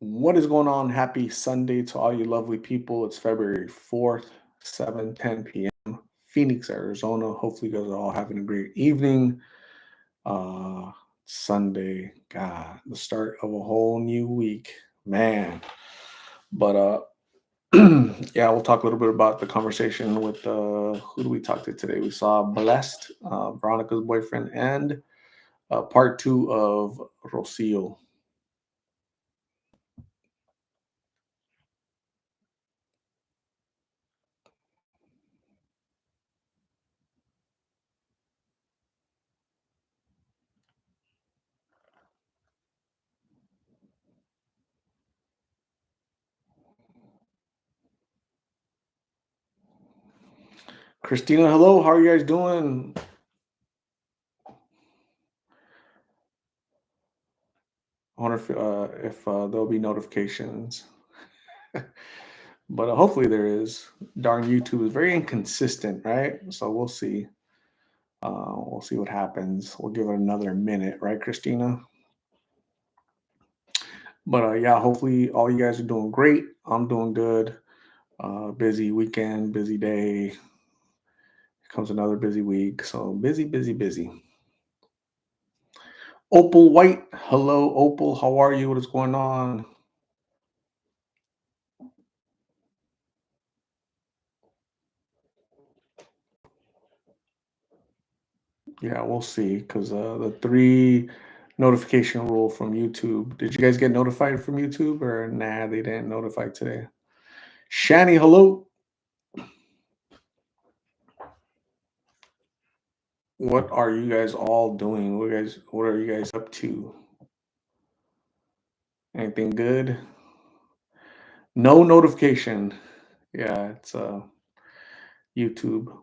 What is going on? Happy Sunday to all you lovely people. It's February 4th, 7:10 p.m. Phoenix, Arizona. Hopefully, you guys are all having a great evening. Uh Sunday, God, the start of a whole new week. Man. But yeah, we'll talk a little bit about the conversation with who do we talk to today? We saw Blessed, Veronica's boyfriend, and part two of Rocio. Christina, hello. How are you guys doing? I wonder if there'll be notifications, but hopefully there is. Darn, YouTube is very inconsistent, right? So we'll see. We'll see what happens. We'll give it another minute, right, Christina? But yeah, hopefully all you guys are doing great. I'm doing good. Busy weekend, busy day. Here comes another busy week. So busy, busy, busy. Opal White, hello, Opal. How are you? What is going on? Yeah, we'll see. Because the three notification rule from YouTube. Did you guys get notified from YouTube or nah? They didn't notify today. Shani, hello. What are you guys all doing? What are you guys up to? Anything good? No notification. Yeah, it's YouTube.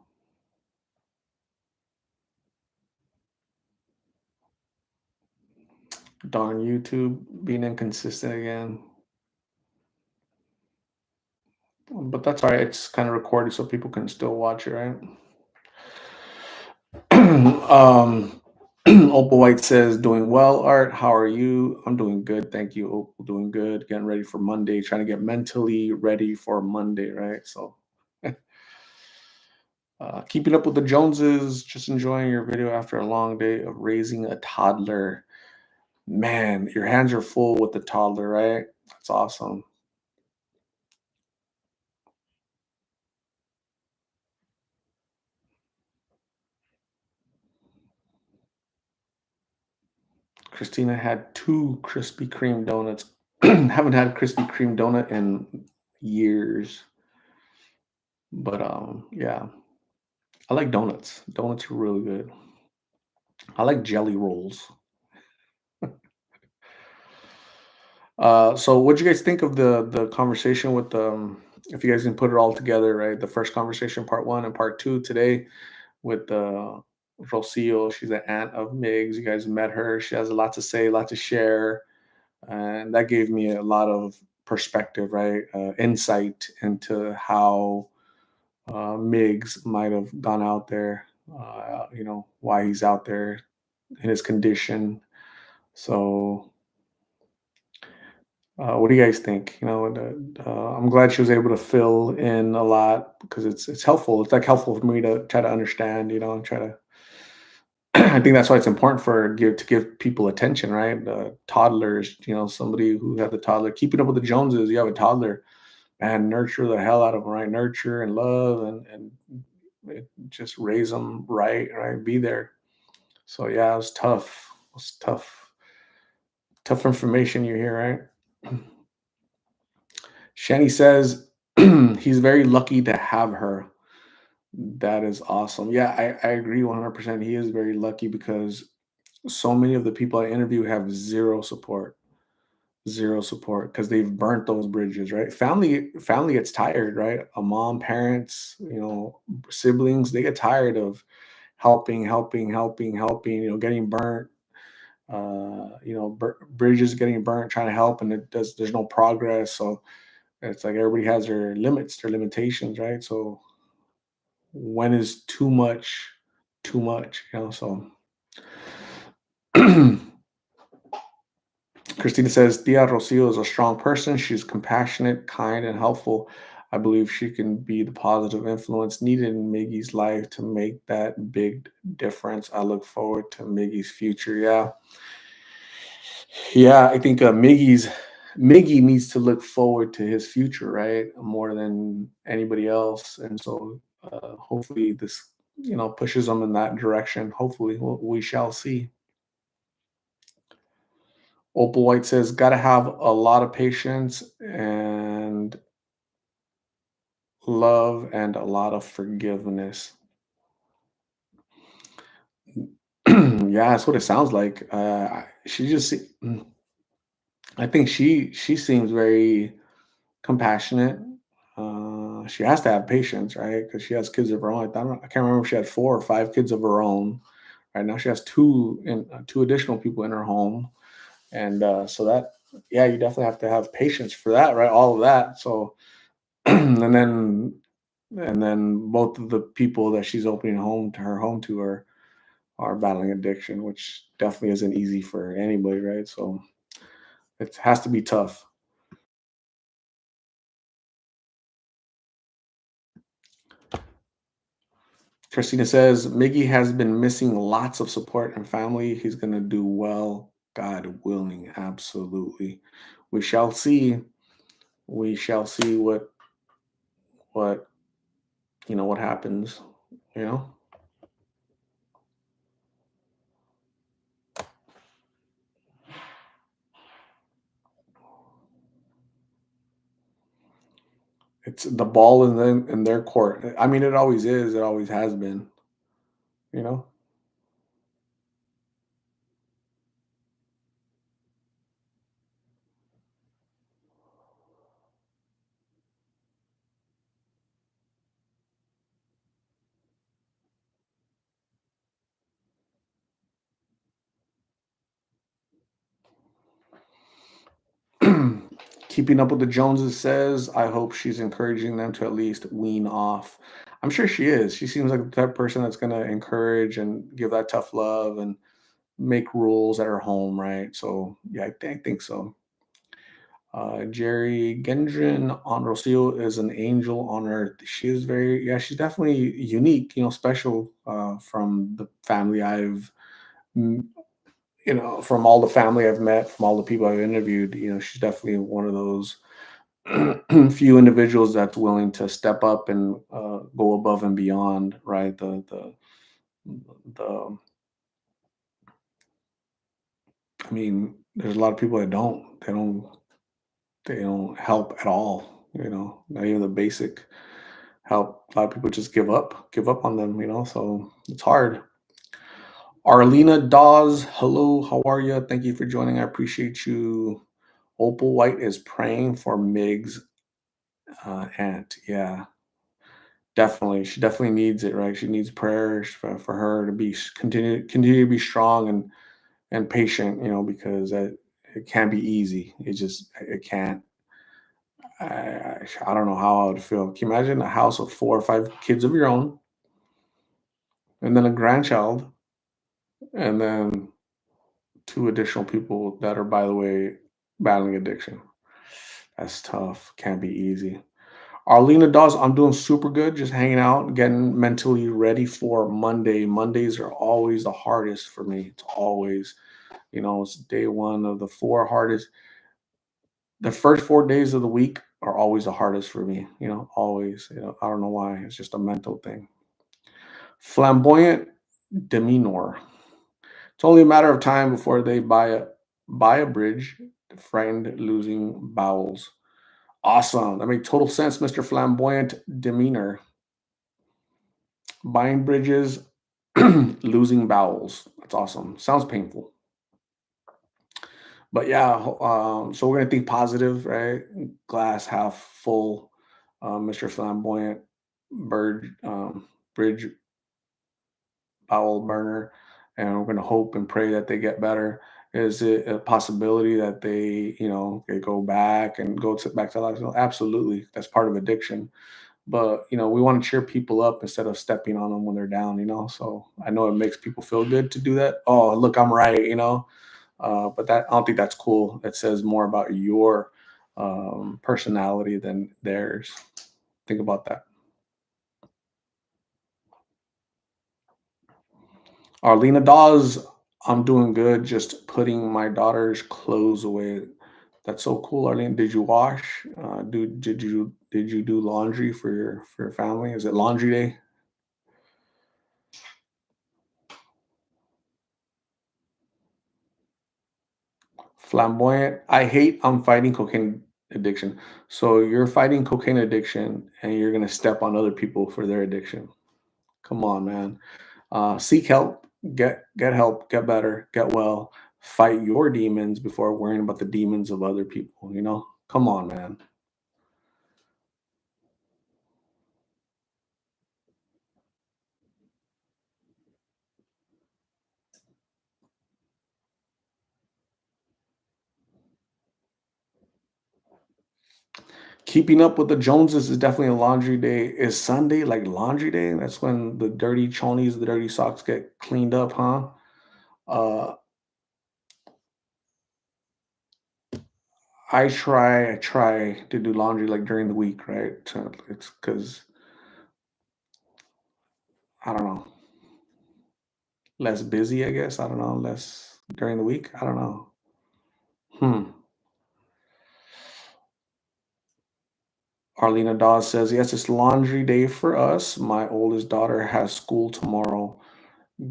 Darn YouTube being inconsistent again. But that's all right. It's kind of recorded so people can still watch it, right? um, Opal White says, doing well, Art. How are you? I'm doing good. Thank you, Opal. Doing good. Getting ready for Monday. Trying to get mentally ready for Monday, right? So, keeping up with the Joneses. Just enjoying your video after a long day of raising a toddler. Man, your hands are full with the toddler, right? That's awesome. Christina had two Krispy Kreme donuts. Haven't had a Krispy Kreme donut in years. But yeah, I like donuts. Donuts are really good. I like jelly rolls. So what do you guys think of the conversation with if you guys can put it all together, right? The first conversation, part one and part two today with Rocio. She's an aunt of Mig's. You guys met her. She has a lot to say, a lot to share, and that gave me a lot of perspective, right? Insight into how Miggs might have gone out there. Why he's out there in his condition. So, what do you guys think? I'm glad she was able to fill in a lot because it's helpful. It's like helpful for me to try to understand, and try to. I think that's why it's important to give people attention, right? Toddlers, somebody who had the toddler, keeping up with the Joneses. You have a toddler, and nurture the hell out of them, right? Nurture and love, and just raise them right, right. Be there. So yeah, it was tough. It was tough. Tough information you hear, right? Shani says he's very lucky to have her. That is awesome. Yeah, I agree 100%. He is very lucky because so many of the people I interview have zero support because they've burnt those bridges, right? Family gets tired, right? A mom, parents, siblings, they get tired of helping, getting burnt, bridges getting burnt, trying to help, and there's no progress. So it's like everybody has their limits, their limitations, right? So when is too much, so Christina says, Tia Rocio is a strong person. She's compassionate, kind, and helpful. I believe she can be the positive influence needed in Miggy's life to make that big difference. I look forward to Miggy's future. Yeah. Yeah, I think Miggy needs to look forward to his future, right? More than anybody else. And so hopefully this, pushes him in that direction. Hopefully we shall see. Opal White says, gotta have a lot of patience and love and a lot of forgiveness. Yeah, that's what it sounds like. She just, I think she seems very compassionate. She has to have patience, right? Because she has kids of her own. I can't remember if she had 4 or 5 kids of her own. Right now, she has two additional people in her home, and so that, yeah, you definitely have to have patience for that, right? All of that. So, and then both of the people that she's opening her home to are battling addiction, which definitely isn't easy for anybody, right? So it has to be tough. Christina says, Miggy has been missing lots of support and family. He's going to do well, God willing. Absolutely. We shall see. We shall see what, what happens, you know? It's the ball in their court. I mean, it always is. It always has been, you know? Keeping up with the Joneses says, I hope she's encouraging them to at least wean off. I'm sure she is. She seems like the type of person that's going to encourage and give that tough love and make rules at her home, right? So, yeah, I think so. Jerry Gendron on Rocio is an angel on earth. She is yeah, she's definitely unique, special from the family mm, from all the family I've met, from all the people I've interviewed. She's definitely one of those few individuals that's willing to step up and go above and beyond, right? The I mean, there's a lot of people that don't. They don't help at all. Not even the basic help. A lot of people just give up on them. So it's hard. Arlena Dawes, hello, how are you? Thank you for joining. I appreciate you. Opal White is praying for Mig's aunt. Yeah, definitely. She definitely needs it, right? She needs prayers for her to continue to be strong and patient, because it can't be easy. It can't. I don't know how I would feel. Can you imagine a house of 4 or 5 kids of your own, and then a grandchild, and then two additional people that are, by the way, battling addiction? That's tough. Can't be easy. Arlena Dawes, I'm doing super good, just hanging out, getting mentally ready for Monday. Mondays are always the hardest for me. It's always, it's day one of the 4 hardest. The first 4 days of the week are always the hardest for me, always. I don't know why. It's just a mental thing. Flamboyant demeanor. It's only a matter of time before they buy a bridge, friend losing bowels. Awesome. That makes total sense, Mr. Flamboyant demeanor. Buying bridges, losing bowels. That's awesome. Sounds painful. But yeah, so we're gonna think positive, right? Glass half full, Mr. Flamboyant, bird, bridge bowel burner, and we're gonna hope and pray that they get better. Is it a possibility that they go back and back to life? Absolutely, that's part of addiction. But we want to cheer people up instead of stepping on them when they're down. So I know it makes people feel good to do that. Oh, look, I'm right. But that I don't think that's cool. It says more about your personality than theirs. Think about that. Arlena Dawes, I'm doing good. Just putting my daughter's clothes away. That's so cool, Arlene. Did you wash? Did you do laundry for your family? Is it laundry day? Flamboyant. I'm fighting cocaine addiction. So you're fighting cocaine addiction and you're gonna step on other people for their addiction. Come on, man. Seek help, get help, get better, get well, fight your demons before worrying about the demons of other people, you know? Come on, man. Keeping up with the Joneses is definitely a laundry day. Is Sunday like laundry day? That's when the dirty chonies, the dirty socks get cleaned up, huh? Uh, I try to do laundry like during the week, right? It's because I don't know, less busy, I guess. I don't know, less during the week. I don't know. Hmm. Arlena Dawes says, yes, it's laundry day for us. My oldest daughter has school tomorrow.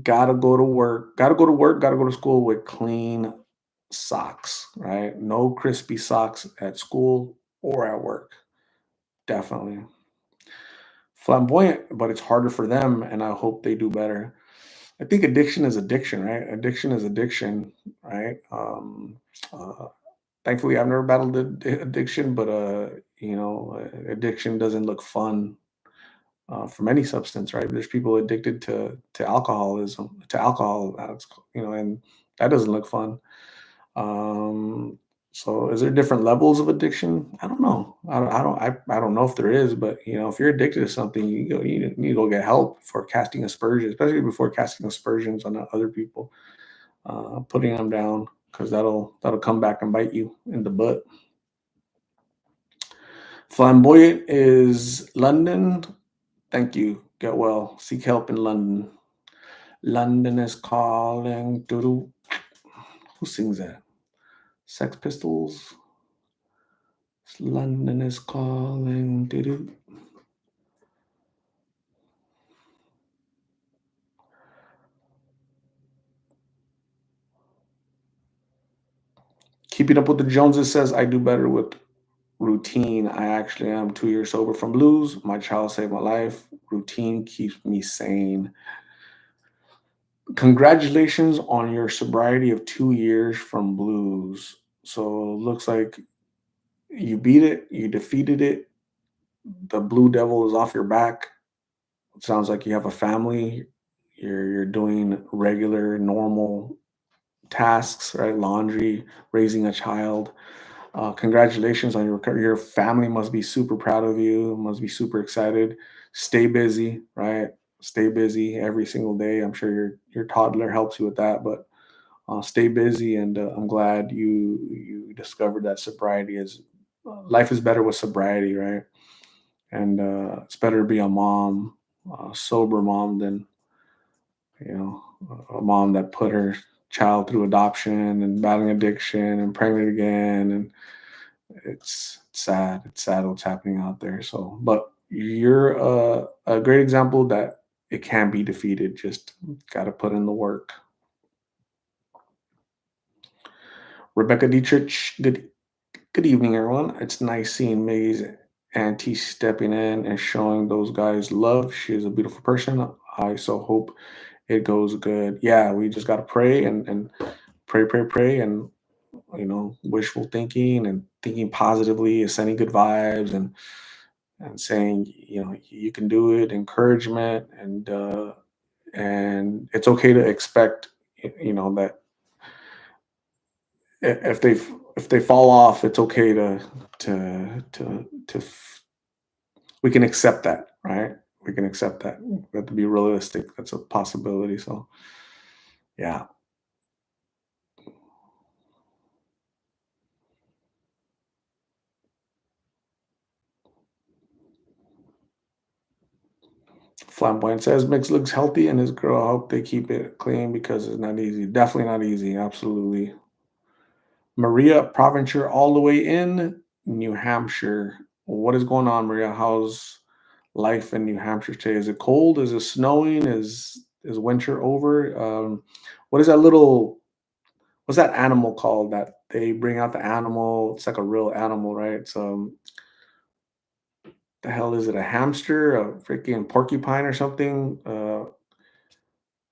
Gotta go to work. Gotta go to work. Gotta go to school with clean socks, right? No crispy socks at school or at work. Definitely. Flamboyant, but it's harder for them, and I hope they do better. I think addiction is addiction, right? Addiction is addiction, right? Uh, Thankfully, I've never battled addiction, but addiction doesn't look fun from any substance, right? There's people addicted to alcoholism, to alcohol, and that doesn't look fun. Um, so, is there different levels of addiction? I don't know. I don't know if there is, but if you're addicted to something, you need to go get help for casting aspersions, especially before casting aspersions on other people, putting them down because that'll come back and bite you in the butt. Flamboyant is London. Thank you. Get well. Seek help in London. London is calling. Doo-doo. Who sings that? Sex Pistols. London is calling. Doo-doo. Keeping up with the Joneses says I do better with routine. I actually am 2 years sober from blues. My child saved my life. Routine keeps me sane. Congratulations on your sobriety of 2 years from blues. So looks like you beat it, you defeated it. The blue devil is off your back. It sounds like you have a family. You're doing regular, normal tasks, right? Laundry, raising a child. Congratulations on your family. Must be super proud of you. Must be super excited. Stay busy, right? Stay busy every single day. I'm sure your toddler helps you with that, but stay busy. And I'm glad you discovered that sobriety is life is better with sobriety, right? And it's better to be a mom, a sober mom, than a mom that put her child through adoption and battling addiction and pregnant again. And it's sad. It's sad what's happening out there. So, but you're a great example that it can be defeated. Just got to put in the work. Rebecca Dietrich, good evening, everyone. It's nice seeing May's auntie stepping in and showing those guys love. She is a beautiful person. I so hope it goes good. Yeah, we just gotta pray and pray, and wishful thinking and thinking positively, and sending good vibes, and saying you can do it, encouragement, and it's okay to expect that if they fall off, it's okay to we can accept that, right? We can accept that. We have to be realistic. That's a possibility. So yeah. Flamboyant says mix looks healthy, and his girl hope they keep it clean because it's not easy. Definitely not easy. Absolutely. Maria Provencher, all the way in New Hampshire. What is going on, Maria? How's life in New Hampshire today? Is it cold? Is it snowing? Is winter over? What is that little? What's that animal called that they bring out the animal? It's like a real animal, right? It's the hell is it? A hamster? A freaking porcupine or something?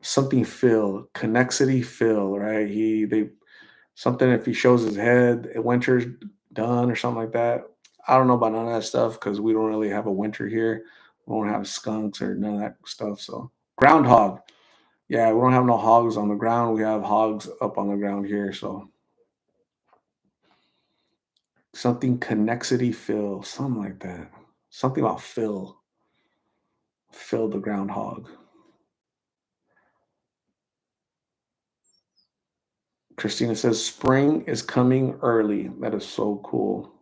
Something Phil, Connexity Phil, right? They something if he shows his head, winter's done or something like that. I don't know about none of that stuff because we don't really have a winter here. We don't have skunks or none of that stuff. So groundhog. Yeah, we don't have no hogs on the ground. We have hogs up on the ground here. So something Connexity Phil, something like that. Something about Phil. Phil the groundhog. Christina says spring is coming early. That is so cool.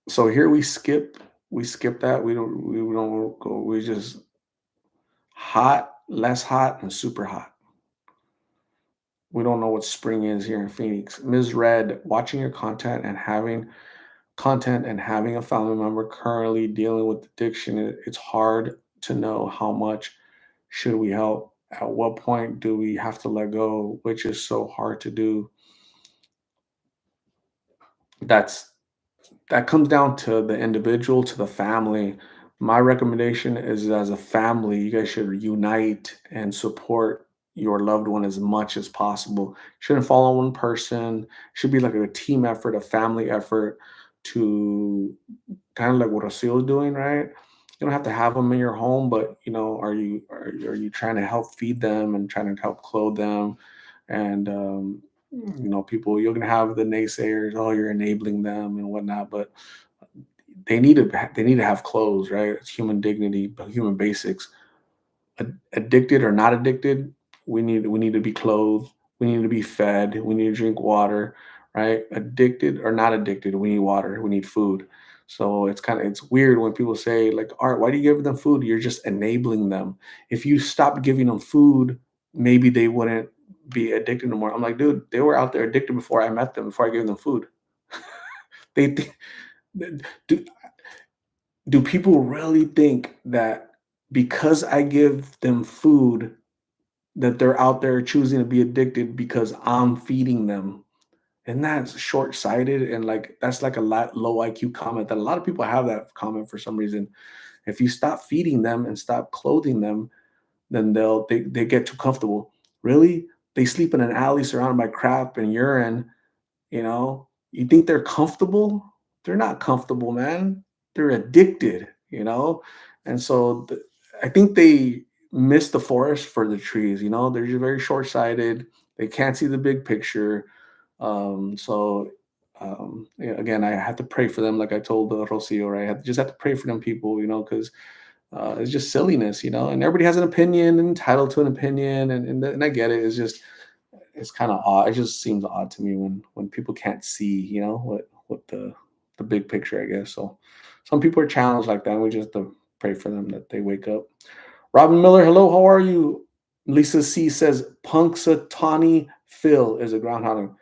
So here we skip that. We don't go. We just hot, less hot, and super hot. We don't know what spring is here in Phoenix. Ms. Red, watching your content and having a family member currently dealing with addiction, it's hard to know how much should we help. At what point do we have to let go, which is so hard to do. That's that comes down to the individual, to the family. My recommendation is as a family, you guys should unite and support your loved one as much as possible. Shouldn't fall on one person. Should be like a team effort, a family effort to kind of like what Rocio is doing, right? You don't have to have them in your home, but are you trying to help feed them and trying to help clothe them? And people you're gonna have the naysayers, oh, you're enabling them and whatnot, but they need to have clothes, right? It's human dignity, human basics. Addicted or not addicted, we need to be clothed, we need to be fed, we need to drink water, right? Addicted or not addicted, we need water, we need food. So it's weird when people say like, art, why do you give them food? You're just enabling them. If you stopped giving them food, maybe they wouldn't be addicted no more. I'm like, dude, they were out there addicted before I met them, before I gave them food. they do, do people really think that because I give them food that they're out there choosing to be addicted because I'm feeding them? And that's short-sighted, and like that's like a lot low IQ comment that a lot of people have that comment for some reason. If you stop feeding them and stop clothing them, then they get too comfortable. Really? They sleep in an alley surrounded by crap and urine. You think they're comfortable? They're not comfortable, man. They're addicted. And so I think they miss the forest for the trees. They're just very short-sighted. They can't see the big picture. Yeah, again, I have to pray for them, like I told Rocio, right? Just have to pray for them people, because it's just silliness. And everybody has an opinion, entitled to an opinion, and I get it. It's kind of odd. It just seems odd to me when people can't see, what the big picture, I guess. So some people are challenged like that. And we just have to pray for them that they wake up. Robin Miller, hello, how are you? Lisa C says Punxsutawney Phil is a groundhog.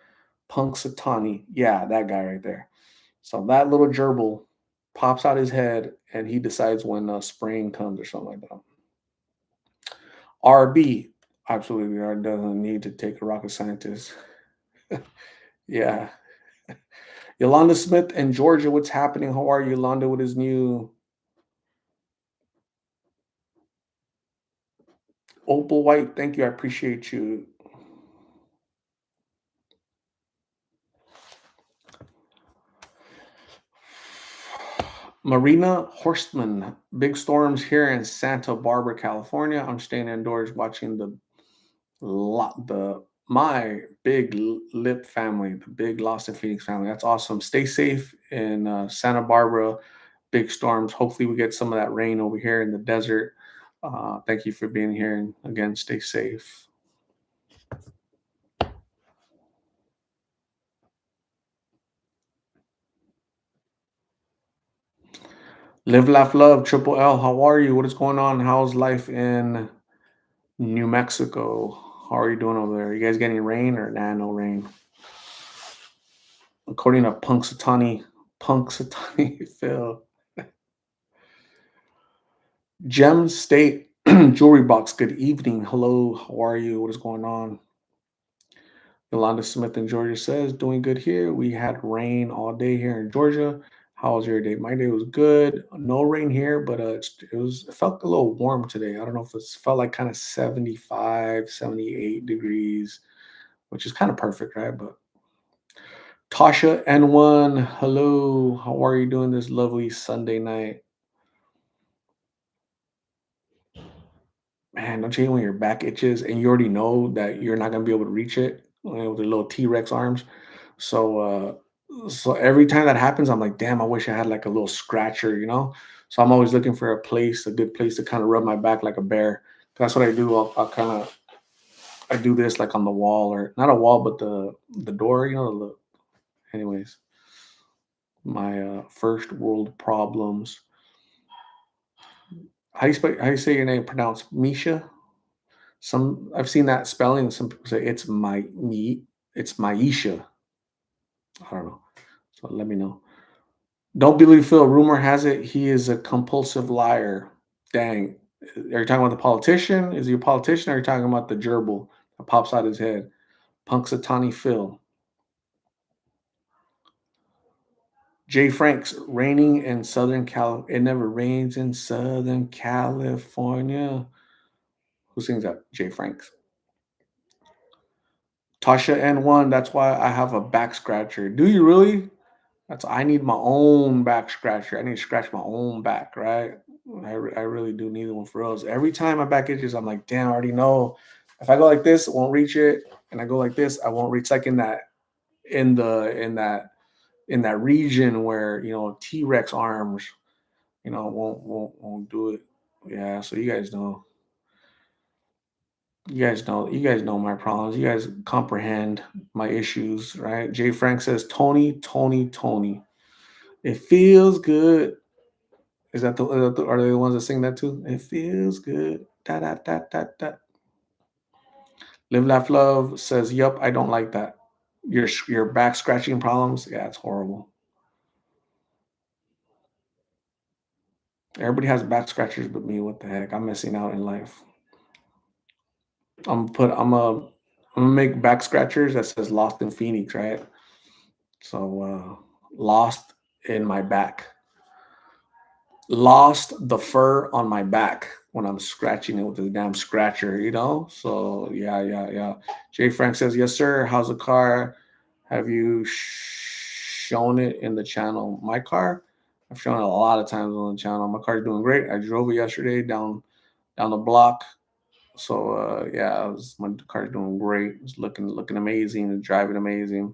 Punxsutawney, yeah, that guy right there. So that little gerbil pops out his head, and he decides when spring comes or something like that. RB, absolutely, doesn't need to take a rocket scientist. Yeah. Yolanda Smith and Georgia, what's happening? How are you, Yolanda, with his new Opal White? Thank you. I appreciate you. Marina Horstman, big storms here in Santa Barbara, California. I'm staying indoors watching my big lip family, the big Lost in Phoenix family. That's awesome. Stay safe in Santa Barbara. Big storms. Hopefully, we get some of that rain over here in the desert. Thank you for being here, and again, stay safe. Live, laugh, love. Triple L. How are you? What is going on? How's life in New Mexico? How are you doing over there? You guys getting rain or nah, no rain? According to Punxsutawney Phil. Gem State Jewelry Box. Good evening. Hello. How are you? What is going on? Yolanda Smith in Georgia says, doing good here. We had rain all day here in Georgia. How was your day? My day was good. No rain here, but it felt a little warm today. I don't know if it felt like kind of 75, 78 degrees, which is kind of perfect, right? But Tasha N1, hello. How are you doing this lovely Sunday night? Man, don't you hate when your back itches and you already know that you're not gonna be able to reach it, with the little T-Rex arms? So so every time that happens, I'm like, damn, I wish I had like a little scratcher. So I'm always looking for a good place to kind of rub my back like a bear. That's what I do. I'll kind of I do this like on the wall or not a wall, but the door. Anyways, my first world problems. How you say your name? Pronounced Misha? Some I've seen that spelling. Some people say it's it's Maisha. I don't know. So let me know. Don't believe Phil. Rumor has it he is a compulsive liar. Dang. Are you talking about the politician? Is he a politician? Or are you talking about the gerbil that pops out his head? Punxsutawney Phil. Jay Franks, raining in Southern Cal. It never rains in Southern California. Who sings that? Jay Franks. Tasha N1, that's why I have a back scratcher. Do you really? I need my own back scratcher. I need to scratch my own back, right? I really do need one for those. Every time my back itches, I'm like, damn, I already know. If I go like this, it won't reach it, and I go like this, I won't reach. Like in that region where T Rex arms, won't do it. Yeah, so you guys know my problems. You guys comprehend my issues, right? Jay Frank says, Tony, Tony, Tony. It feels good. Are they the ones that sing that too? It feels good. Da da da da da. Live Laugh Love says, "Yup, I don't like that. Your back scratching problems. Yeah, it's horrible. Everybody has back scratchers, but me. What the heck? I'm missing out in life. I'm gonna make back scratchers that says Lost in Phoenix, right? So lost in my back. Lost the fur on my back when I'm scratching it with the damn scratcher. So yeah, yeah, yeah. Jay Frank says, "Yes, sir. How's the car? Have you shown it in the channel? My car? I've shown it a lot of times on the channel. My car's doing great. I drove it yesterday down the block. So yeah, my car's doing great. It's looking amazing. It's driving amazing.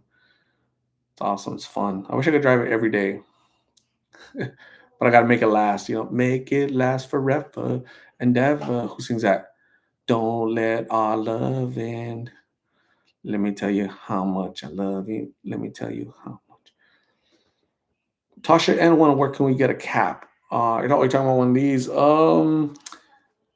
It's awesome. It's fun. I wish I could drive it every day, but I gotta make it last. Make it last forever and ever. Who sings that? Don't let our love end. Let me tell you how much I love you. Let me tell you how much. Tasha N1, where can we get a cap? You're talking about one of these.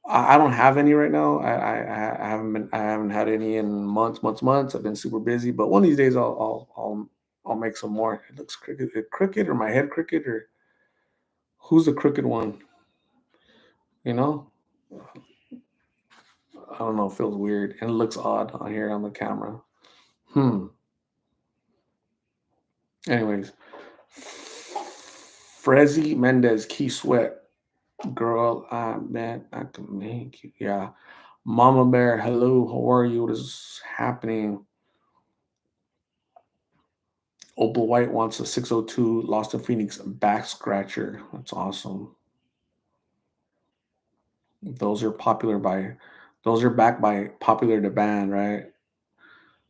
I don't have any right now. I haven't had any in months, months, months. I've been super busy, but one of these days I'll make some more. It looks crooked, or my head crooked, or who's the crooked one? You know, I don't know. It feels weird and it looks odd on here on the camera. Hmm. Anyways, Frezzy Mendez, Key Sweat, girl, man, I can make you. Yeah, Mama Bear, hello, how are you? What is happening? Opal White wants a 602 Lost in Phoenix back scratcher. That's awesome. Those are popular by, those are backed by popular demand, right?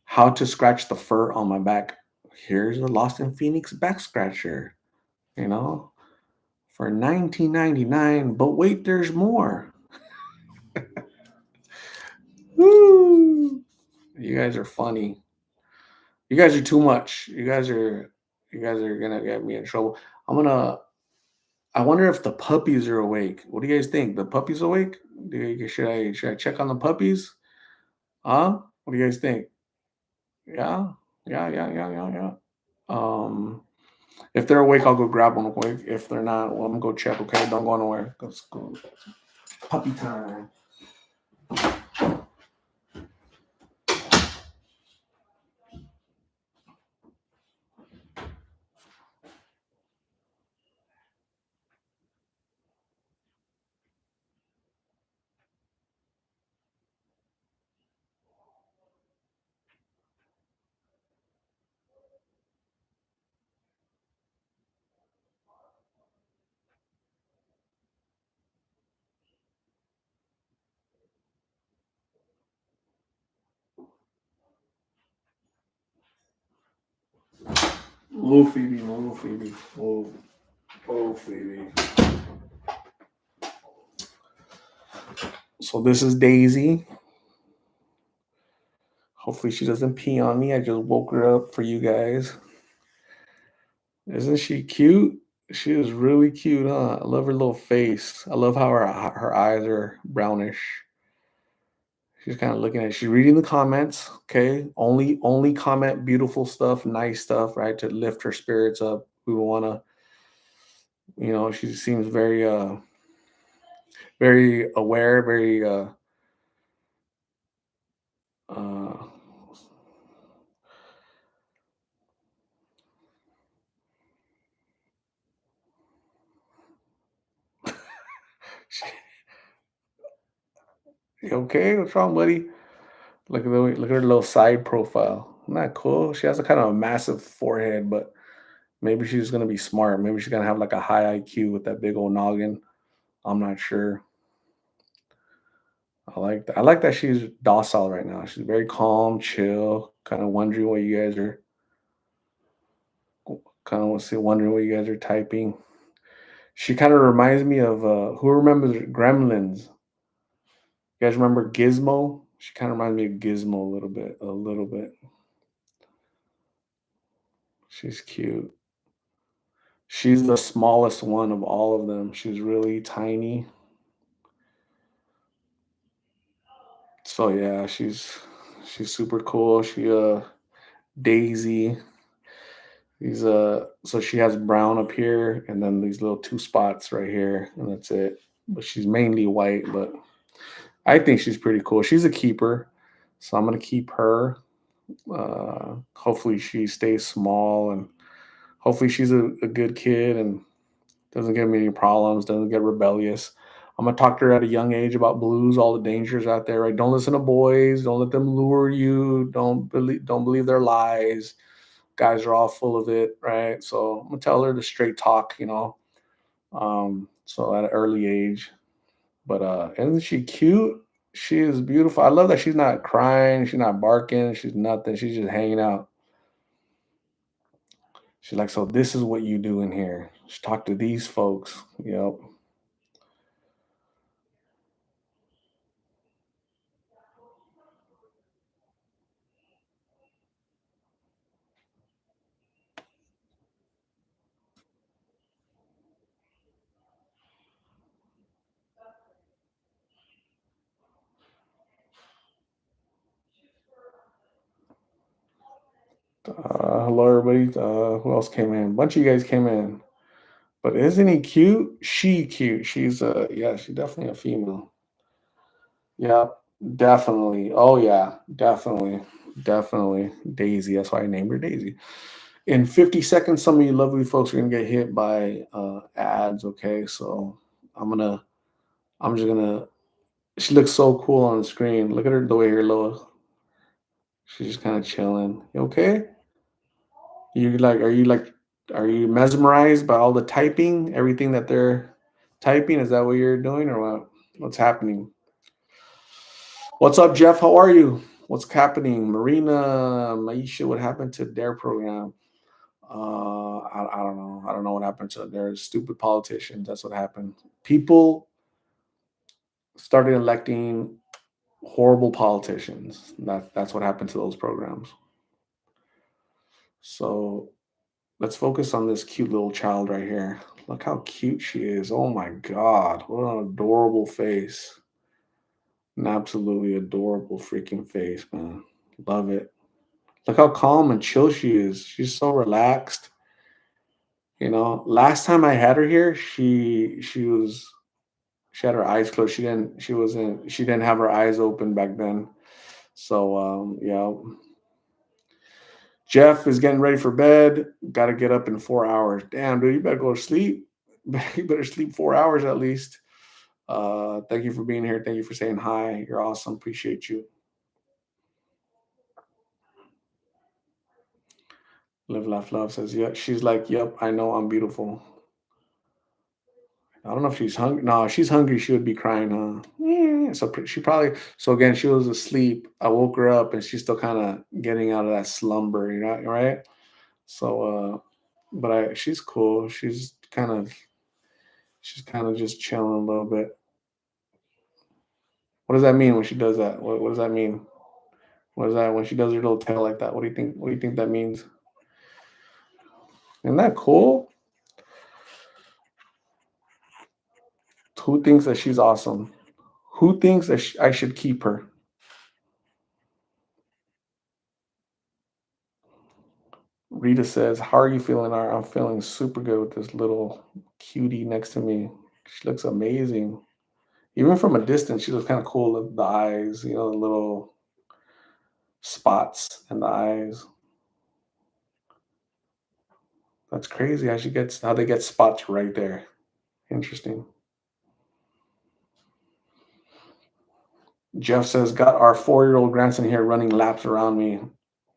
How to scratch the fur on my back. Here's a Lost in Phoenix back scratcher, you know, for 19.99. But wait, there's more. Woo! You guys are funny. You guys are too much. You guys are gonna get me in trouble. I'm gonna I wonder if the puppies are awake. What do you guys think? The puppies awake? Should I check on the puppies? Huh? What do you guys think? Yeah, yeah, yeah, yeah, yeah, yeah. Um, if they're awake, I'll go grab one quick. If they're not, well, I'm gonna go check. Okay, don't go nowhere. Let's go. Puppy time. Little Phoebe, little Phoebe, little Phoebe. So this is Daisy. Hopefully she doesn't pee on me. I just woke her up for you guys. Isn't she cute? She is really cute, huh? I love her little face. I love how her eyes are brownish. She's kind of looking at. She's reading the comments. Okay, only comment beautiful stuff, nice stuff, right? To lift her spirits up. We want to, she seems very aware, very uh. You okay? What's wrong, buddy? Look at her little side profile. Isn't that cool? She has a kind of a massive forehead, but maybe she's gonna be smart. Maybe she's gonna have like a high IQ with that big old noggin. I'm not sure. I like that. I like that she's docile right now. She's very calm, chill, kind of wondering what you guys are wondering what you guys are typing. She kind of reminds me of who remembers Gremlins? You guys remember Gizmo? She kind of reminds me of Gizmo a little bit, a little bit. She's cute. She's the smallest one of all of them. She's really tiny. So yeah, she's super cool. Daisy. So she has brown up here and then these little two spots right here, and that's it. But she's mainly white, but I think she's pretty cool. She's a keeper. So I'm gonna keep her. Hopefully she stays small and hopefully she's a good kid and doesn't give me any problems, doesn't get rebellious. I'm gonna talk to her at a young age about blues, all the dangers out there, right? Don't listen to boys, don't let them lure you, don't believe their lies. Guys are all full of it, right? So I'm gonna tell her the straight talk. So at an early age. But isn't she cute? She is beautiful. I love that she's not crying, she's not barking, she's nothing, she's just hanging out. She's like, so this is what you do in here. Just talk to these folks. Yep. Hello, everybody. Who else came in? A bunch of you guys came in. But isn't he cute? She cute. Yeah, she's definitely a female. Yeah, definitely. Oh yeah, definitely. Definitely. Daisy. That's why I named her Daisy. In 50 seconds, some of you lovely folks are gonna get hit by ads. Okay, so I'm gonna I'm just gonna she looks so cool on the screen. Look at her the way her little she's just kind of chilling. You okay? Are you mesmerized by all the typing, everything that they're typing? Is that what you're doing or what? What's happening? What's up, Jeff? How are you? What's happening? Marina, Maisha, what happened to their program? I don't know. I don't know what happened to their stupid politicians. That's what happened. People started electing horrible politicians. That's what happened to those programs. So Let's focus on this cute little child right here. Look how cute she is. Oh my God. What an adorable face. An absolutely adorable freaking face, man. Love it. Look how calm and chill she is. She's so relaxed. Last time I had her here, she had her eyes closed. She didn't have her eyes open back then. So yeah. Jeff is getting ready for bed. Got to get up in 4 hours. Damn, dude, you better go to sleep. You better sleep 4 hours at least. Thank you for being here. Thank you for saying hi. You're awesome. Appreciate you. Live, laugh, love says, yeah. She's like, yep, I know I'm beautiful. I don't know if she's hungry. No, if she's hungry, she would be crying, huh? Yeah. So she probably. So again, she was asleep. I woke her up, and she's still kind of getting out of that slumber. You know, right? So, but she's cool. She's kind of just chilling a little bit. What does that mean when she does that? What does that mean? What is that when she does her little tail like that? What do you think? What do you think that means? Isn't that cool? Who thinks that she's awesome? Who thinks that I should keep her? Rita says, "How are you feeling? I'm feeling super good with this little cutie next to me. She looks amazing. Even from a distance, she looks kind of cool. The eyes, the little spots in the eyes. That's crazy how they get spots right there. Interesting." Jeff says, "Got our 4-year-old grandson here running laps around me.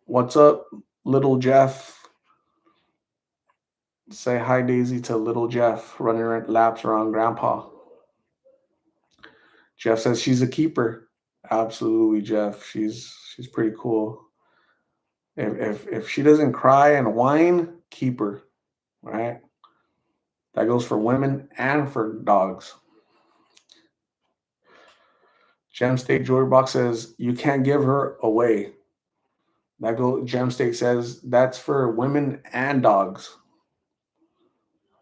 What's up, little Jeff? Say hi, Daisy, to little Jeff running laps around Grandpa." Jeff says she's a keeper. Absolutely, Jeff. She's pretty cool. If she doesn't cry and whine, keep her. Right? That goes for women and for dogs. Gem State Joy Box says you can't give her away. Gem State says that's for women and dogs.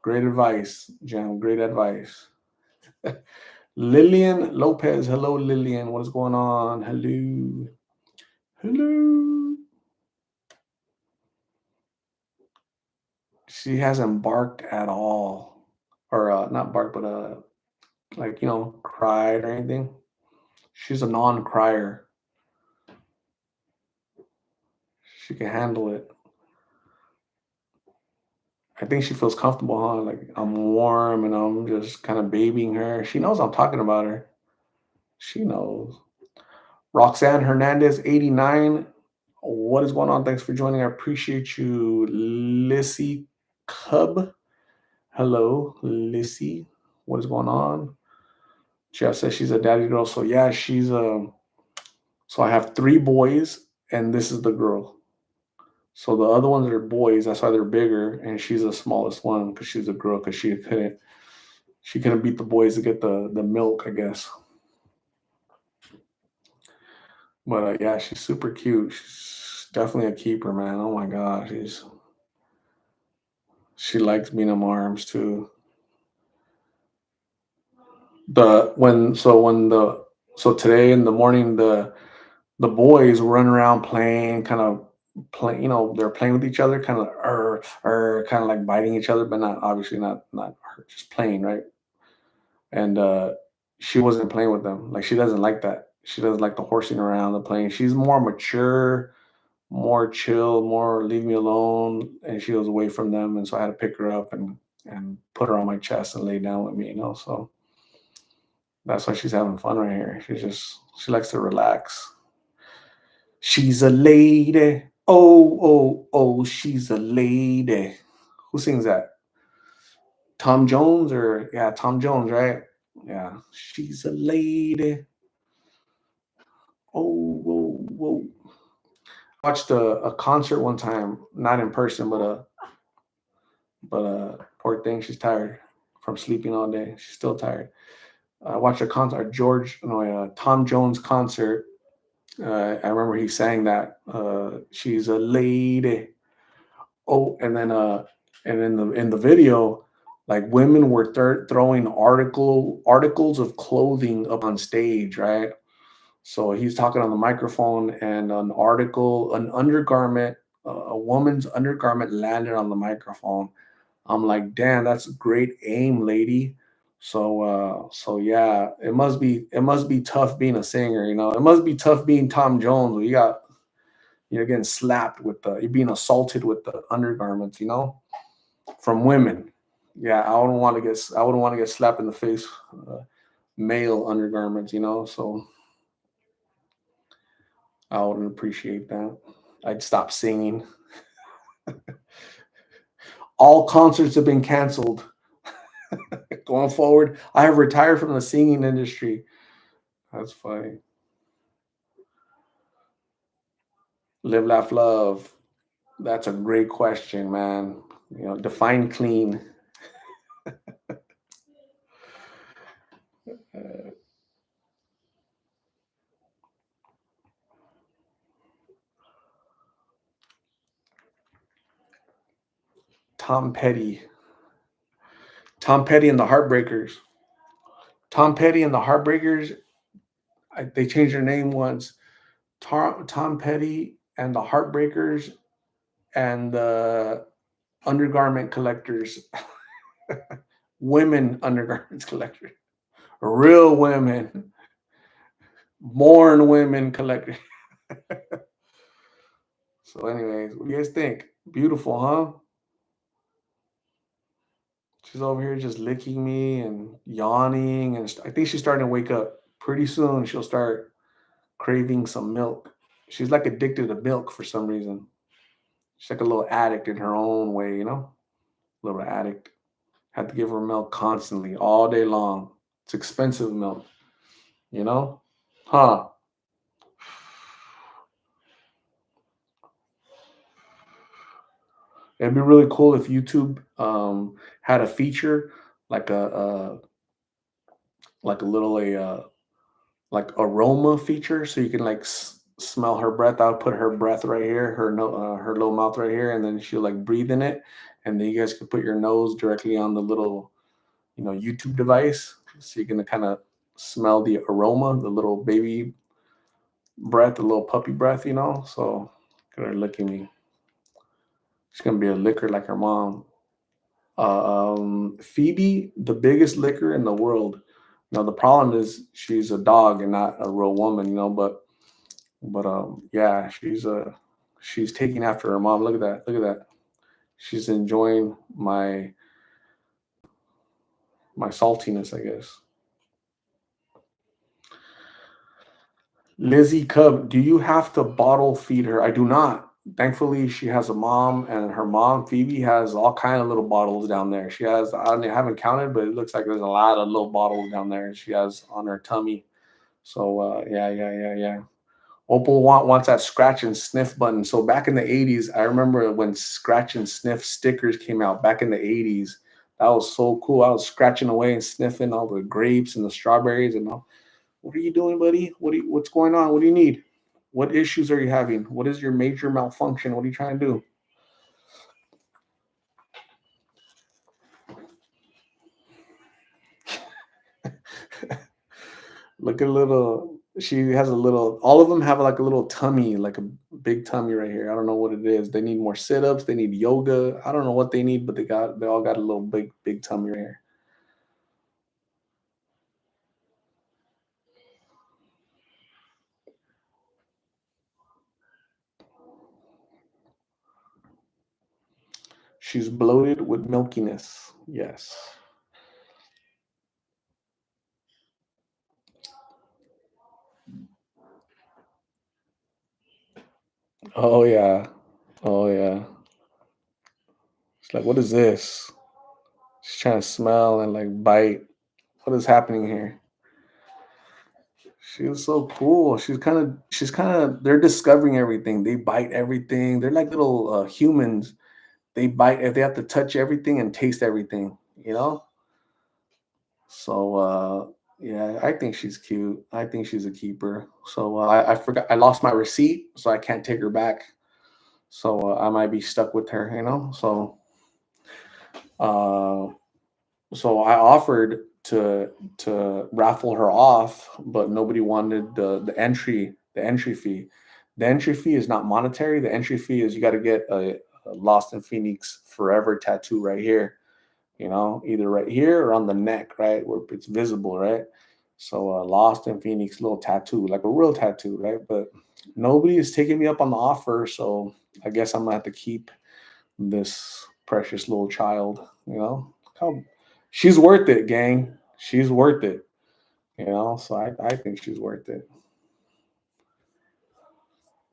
Great advice, Gem. Great advice. Lillian Lopez. Hello, Lillian. What is going on? Hello. Hello. She hasn't barked at all. Or not barked, but like, cried or anything. She's a non-crier. She can handle it. I think she feels comfortable, huh? Like I'm warm and I'm just kind of babying her. She knows I'm talking about her. She knows. Roxanne Hernandez, 89. What is going on? Thanks for joining. I appreciate you, Lissy Cub. Hello, Lissy. What is going on? Jeff says she's a daddy girl. So yeah, she's so I have 3 boys and this is the girl. So the other ones are boys, that's why they're bigger, and she's the smallest one because she's a girl because she couldn't beat the boys to get the milk, I guess. But yeah, she's super cute. She's definitely a keeper, man. Oh my gosh, she likes being in my arms too. The when so when the so today in the morning the boys were running around playing, kind of play, they're playing with each other, kind of or kind of like biting each other, but not obviously not just playing, right? And she wasn't playing with them. Like she doesn't like that. She doesn't like the horsing around, the playing. She's more mature, more chill, more leave me alone, and she was away from them. And so I had to pick her up and put her on my chest and lay down with me, So that's why she's having fun right here. She likes to relax. She's a lady. Oh, oh, oh, she's a lady. Who sings that? Tom Jones or yeah, Tom Jones, right? Yeah. She's a lady. Oh, whoa, whoa. Watched a concert one time, not in person, but poor thing, she's tired from sleeping all day. She's still tired. I watched a concert, Tom Jones concert. I remember he sang that. She's a lady. Oh, and in the video, like women were throwing articles of clothing up on stage, right? So he's talking on the microphone, and an undergarment, a woman's undergarment landed on the microphone. I'm like, damn, that's great aim, lady. So yeah, it must be tough being a singer, you know. It must be tough being Tom Jones. Where you're getting slapped with you're being assaulted with the undergarments, you know, from women. Yeah, I wouldn't want to get slapped in the face, uh, male undergarments, you know. So I wouldn't appreciate that. I'd stop singing. All concerts have been canceled. Going forward, I have retired from the singing industry. That's funny. Live, laugh, love. That's a great question, man. You know, define clean. Uh, Tom Petty. Tom Petty and the Heartbreakers. Tom Petty and the Heartbreakers. They changed their name once. Tom Petty and the Heartbreakers and the undergarment collectors. Women undergarments collectors. Real women. Born women collectors. So, anyways, what do you guys think? Beautiful, huh? She's over here just licking me and yawning, and I think she's starting to wake up. Pretty soon, she'll start craving some milk. She's like addicted to milk for some reason. She's like a little addict in her own way, you know? Little addict. Had to give her milk constantly, all day long. It's expensive milk, you know? Huh. It'd be really cool if YouTube had a feature like like a little like aroma feature, so you can like smell her breath. I'll put her breath right here, her no, her little mouth right here, and then she'll like breathe in it, and then you guys can put your nose directly on the little, you know, YouTube device, so you can kind of smell the aroma, the little baby breath, the little puppy breath, you know. So, look at her licking me. She's gonna be a licker like her mom. Phoebe, the biggest licker in the world. Now the problem is she's a dog and not a real woman, you know. But yeah, she's taking after her mom. Look at that. Look at that. She's enjoying my saltiness, I guess. Lizzie Cub, do you have to bottle feed her? I do not. Thankfully, she has a mom, and her mom Phoebe has all kind of little bottles down there. She has I haven't counted, but it looks like there's a lot of little bottles down there. She has on her tummy. So yeah, yeah, yeah, yeah. Opal wants that scratch and sniff button. So back in the 80s, I remember when scratch and sniff stickers came out back in the 80s. That was so cool. I was scratching away and sniffing all the grapes and the strawberries and all. What are you doing, buddy? What's going on? What do you need? What issues are you having? What is your major malfunction? What are you trying to do? Look at a little. She has a little. All of them have like a little tummy, like a big tummy right here. I don't know what it is. They need more sit-ups. They need yoga. I don't know what they need, but they all got a little big tummy right here. She's bloated with milkiness. Yes. Oh yeah. Oh yeah. It's like, what is this? She's trying to smell and like bite. What is happening here? She was so cool. She's kind of they're discovering everything. They bite everything. They're like little humans. They bite if they have to touch everything and taste everything, you know? So yeah, I think she's cute. I think she's a keeper. So I forgot I lost my receipt, so I can't take her back. So I might be stuck with her, you know. Uh, so I offered to raffle her off, but nobody wanted the entry fee. The entry fee is not monetary. The entry fee is you got to get a Lost in Phoenix forever tattoo right here, either right here or on the neck, right, where it's visible, right? So Lost in Phoenix little tattoo, like a real tattoo, right? But nobody is taking me up on the offer, so I guess I'm gonna have to keep this precious little child. How she's worth it, gang. She's worth it. So I think she's worth it.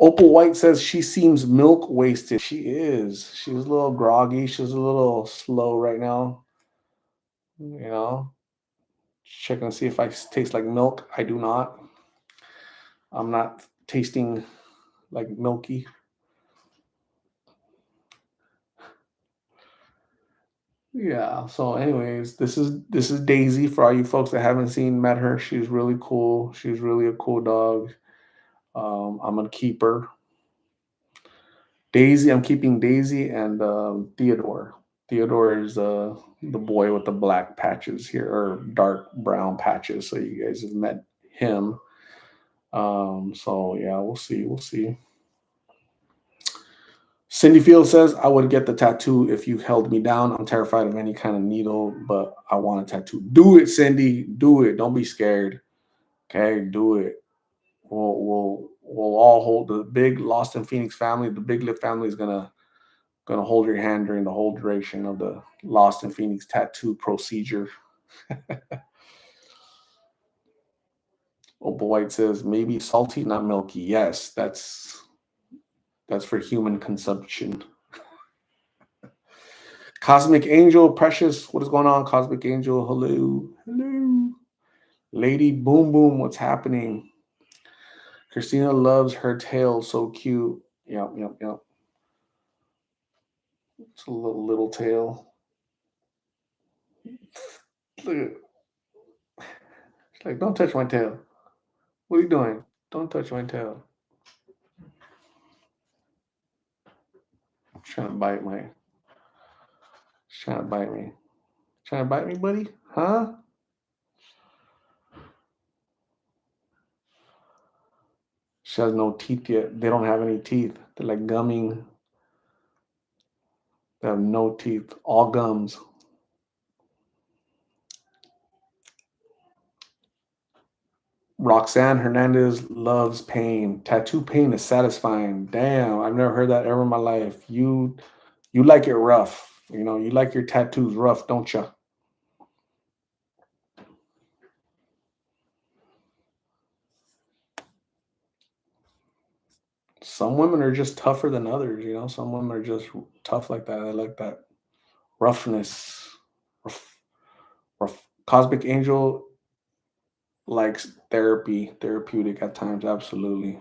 Opal White says she seems milk wasted. She is. She's a little groggy. She's a little slow right now. You know, checking to see if I taste like milk. I do not. I'm not tasting like milky. Yeah. So, anyways, this is Daisy for all you folks that haven't met her. She's really cool. She's really a cool dog. I'm gonna keep her. Daisy. I'm keeping Daisy and Theodore. Theodore is the boy with the black patches here, or dark brown patches. So you guys have met him. So yeah, we'll see. We'll see. Cindy Field says, I would get the tattoo if you held me down. I'm terrified of any kind of needle, but I want a tattoo. Do it, Cindy. Do it. Don't be scared. Okay, do it. We'll all hold the big Lost in Phoenix family. The Big Lip family is gonna hold your hand during the whole duration of the Lost in Phoenix tattoo procedure. Opal White says maybe salty, not milky. Yes, that's for human consumption. Cosmic Angel, Precious, what is going on? Cosmic Angel, hello, hello. Lady Boom Boom, what's happening? Christina loves her tail, so cute. Yep, yep, yep. It's a little tail. Look at She's like, don't touch my tail. What are you doing? Don't touch my tail. She's trying to bite my. She's trying to bite me. Trying to bite me, buddy? Huh? She has no teeth yet. They don't have any teeth. They're like gumming. They have no teeth. All gums. Roxanne Hernandez loves pain. Tattoo pain is satisfying. Damn, I've never heard that ever in my life. You like it rough. You like your tattoos rough, don't you? Some women are just tougher than others. Some women are just tough like that. I like that roughness. Rough, rough. Cosmic Angel likes therapeutic at times. Absolutely.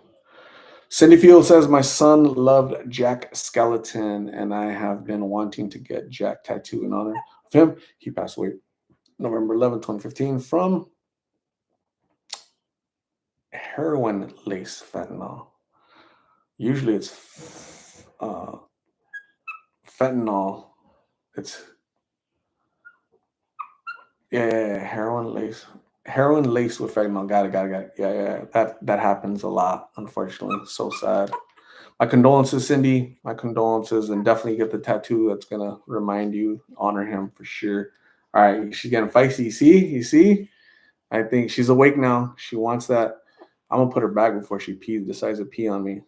Cindy Field says, my son loved Jack Skeleton, and I have been wanting to get Jack tattoo in honor of him. He passed away November 11th, 2015, from heroin lace fentanyl. Usually it's fentanyl. It's, yeah, heroin lace. Heroin laced with fentanyl. Got it. Yeah, yeah. That happens a lot, unfortunately. So sad. My condolences, Cindy. My condolences, and definitely get the tattoo. That's gonna remind you, honor him for sure. All right, she's getting feisty. You see. I think she's awake now. She wants that. I'm gonna put her back before she decides to pee on me.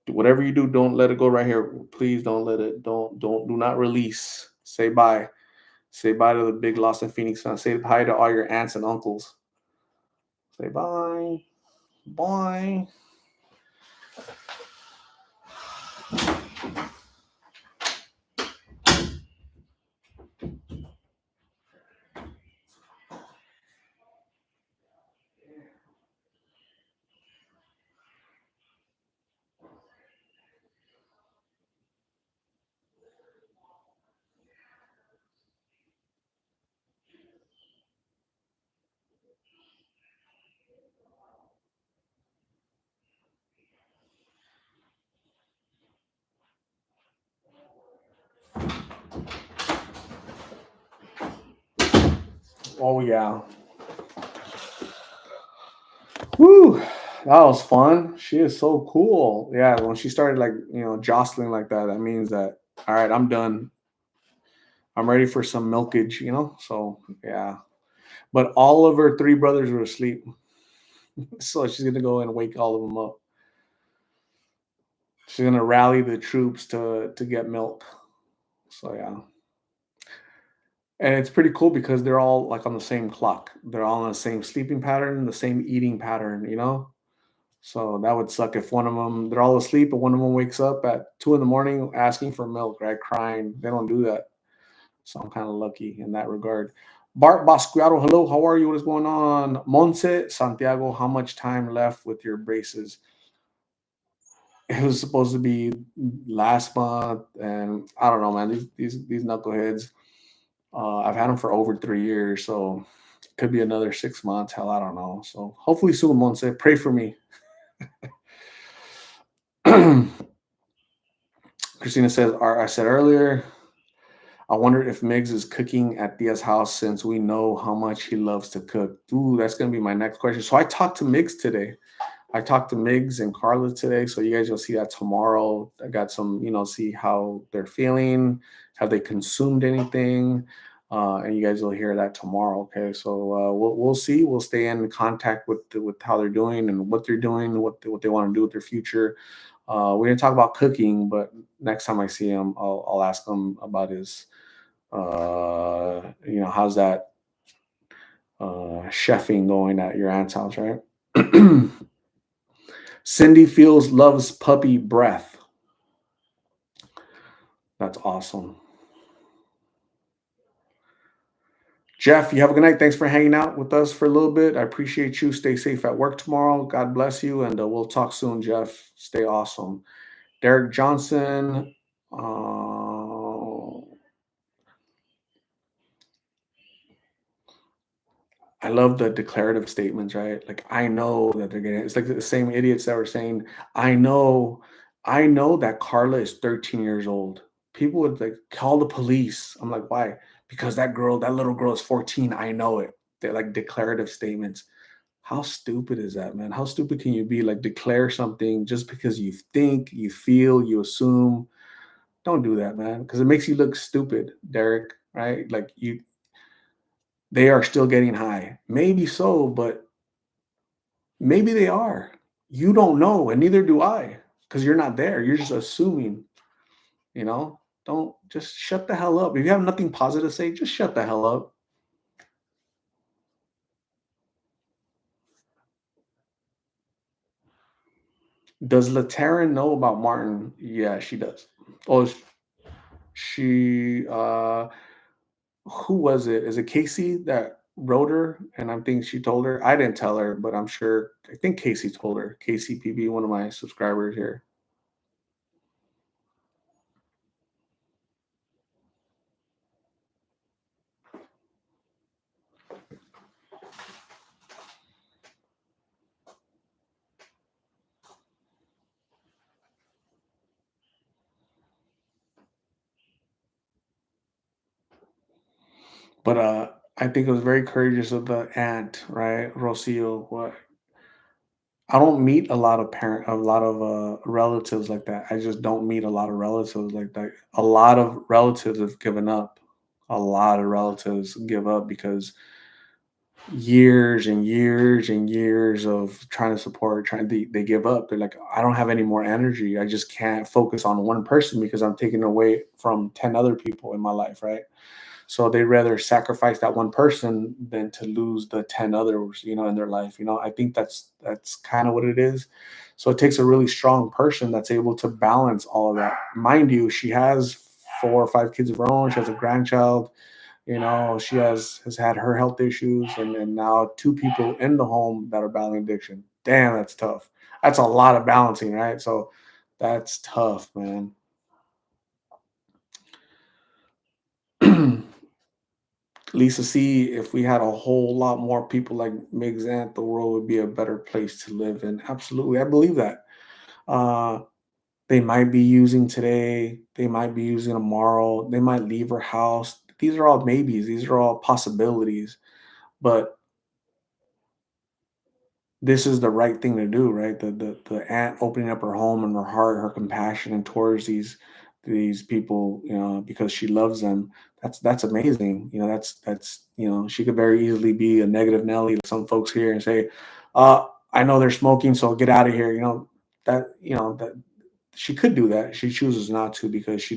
Whatever you do, don't let it go right here. Please don't let it. Do not release. Say bye. Say bye to the big Lost in Phoenix fans. Say hi to all your aunts and uncles. Say bye. Bye. Oh yeah. Woo. That was fun. She is so cool. Yeah, when she started like, jostling like that, that means that all right, I'm done. I'm ready for some milkage. So yeah. But all of her three brothers were asleep. So she's gonna go and wake all of them up. She's gonna rally the troops to get milk. So yeah. And it's pretty cool because they're all like on the same clock. They're all on the same sleeping pattern, the same eating pattern. So that would suck if one of them they're all asleep and one of them wakes up at 2 in the morning asking for milk, right? Crying. They don't do that. So I'm kind of lucky in that regard. Bart Basquiaro, hello, how are you? What is going on? Monse Santiago, how much time left with your braces? It was supposed to be last month, and I don't know, man. These knuckleheads. I've had them for over 3 years, so it could be another 6 months. Hell, I don't know. So hopefully soon, Monse. Pray for me. Christina says, I said earlier, I wonder if Miggs is cooking at Dia's house since we know how much he loves to cook. Ooh, that's going to be my next question. So I talked to Miggs today. I talked to Miggs and Carla today. So you guys will see that tomorrow. I got some, see how they're feeling. Have they consumed anything? And you guys will hear that tomorrow. Okay. So we'll see. We'll stay in contact with how they're doing and what they're doing, what they want to do with their future. We're going to talk about cooking, but next time I see him, I'll ask him about his how's that chefing going at your aunt's house, right? Cindy feels loves puppy breath. That's awesome. Jeff, you have a good night. Thanks for hanging out with us for a little bit. I appreciate you. Stay safe at work tomorrow. God bless you. And we'll talk soon, Jeff. Stay awesome. Derek Johnson. I love the declarative statements, right? Like I know that they're getting it's like the same idiots that were saying, I know, I know that Carla is 13 years old. People would like call the police. I'm like, why? Because that little girl is 14. I know it. They're like declarative statements. How stupid is that, man? How stupid can you be? Like declare something just because you think, you feel, you assume. Don't do that, man, because it makes you look stupid, Derek, right? Like they are still getting high. Maybe so, but maybe they are. You don't know, and neither do I, because you're not there. You're just assuming, you know? Don't just shut the hell up. If you have nothing positive to say, just shut the hell up. Does Lateran know about Martin? Yeah, she does. Oh, she who was it? Is it Casey that wrote her? And I think she told her. I didn't tell her, but I'm sure I think Casey told her. Casey PB, one of my subscribers here. But I think it was very courageous of the aunt, right, Rocio. What I don't meet a lot of relatives like that. I just don't meet a lot of relatives like that. A lot of relatives have given up. A lot of relatives give up because years and years and years of trying to support, they give up. They're like, I don't have any more energy. I just can't focus on one person because I'm taking away from 10 other people in my life, right? So they rather sacrifice that one person than to lose the 10 others, in their life. I think that's kind of what it is. So it takes a really strong person that's able to balance all of that. Mind you, she has 4 or 5 kids of her own. She has a grandchild. She has had her health issues, and now 2 people in the home that are battling addiction. Damn, that's tough. That's a lot of balancing, right? So that's tough, man. Lisa C, if we had a whole lot more people like Migs Ant, the world would be a better place to live in. Absolutely. I believe that. Uh, they might be using today, they might be using tomorrow, they might leave her house. These are all maybes, these are all possibilities. but this is the right thing to do, right? The aunt opening up her home and her heart, her compassion and towards these people, because she loves them. That's amazing. That's she could very easily be a negative Nelly to some folks here and say, I know they're smoking, so get out of here. That she could do that. She chooses not to because she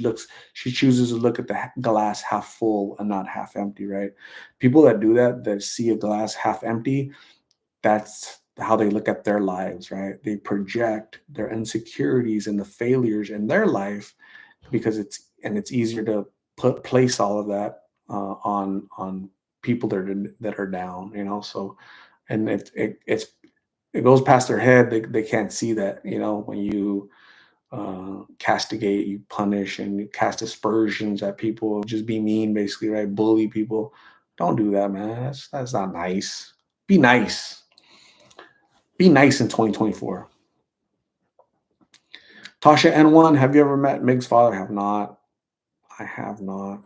chooses to look at the glass half full and not half empty, right? People that do that, that see a glass half empty, that's how they look at their lives, right? They project their insecurities and the failures in their life because it's easier to place all of that on people that are down, so and it goes past their head. They can't see that, when you castigate, you punish, and you cast aspersions at people, just be mean, basically, right? Bully people. Don't do that, man. That's not nice. Be nice. Be nice in 2024. Tasha N1, have you ever met Mig's father? Have not. I have not.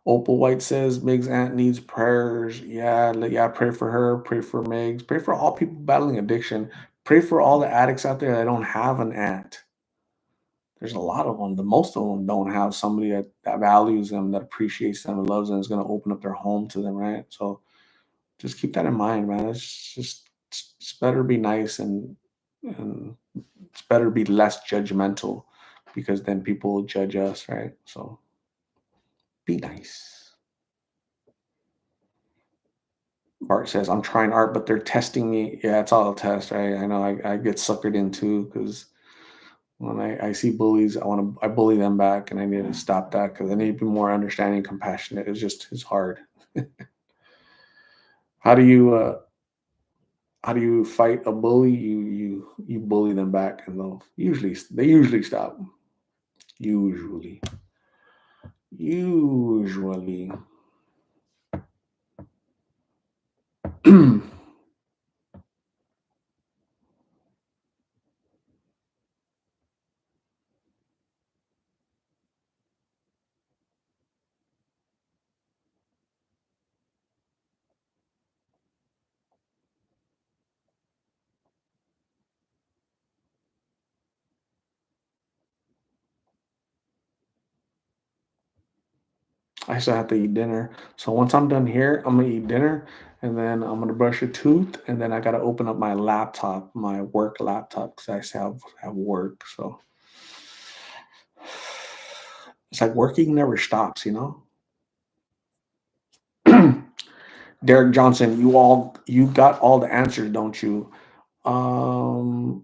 Opal White says Mig's aunt needs prayers. Yeah, yeah, pray for her, pray for Mig's, pray for all people battling addiction, pray for all the addicts out there that don't have an aunt. There's a lot of them. The most of them don't have somebody that values them, that appreciates them, and loves them, is going to open up their home to them, right? So just keep that in mind, man. It's better be nice, and it's better be less judgmental, because then people will judge us, right? So be nice. Bart says, I'm trying art, but they're testing me. Yeah, it's all a test, right? I know I get suckered into, because when I see bullies, I bully them back, and I need to stop that because I need to be more understanding, compassionate. It's hard. How do you fight a bully? You bully them back, and they usually stop. Usually, usually. I still have to eat dinner. So once I'm done here, I'm gonna eat dinner, and then I'm gonna brush a tooth, and then I gotta open up my laptop, my work laptop, because I still have work. So it's like working never stops. Derek Johnson, you got all the answers, don't you? Um,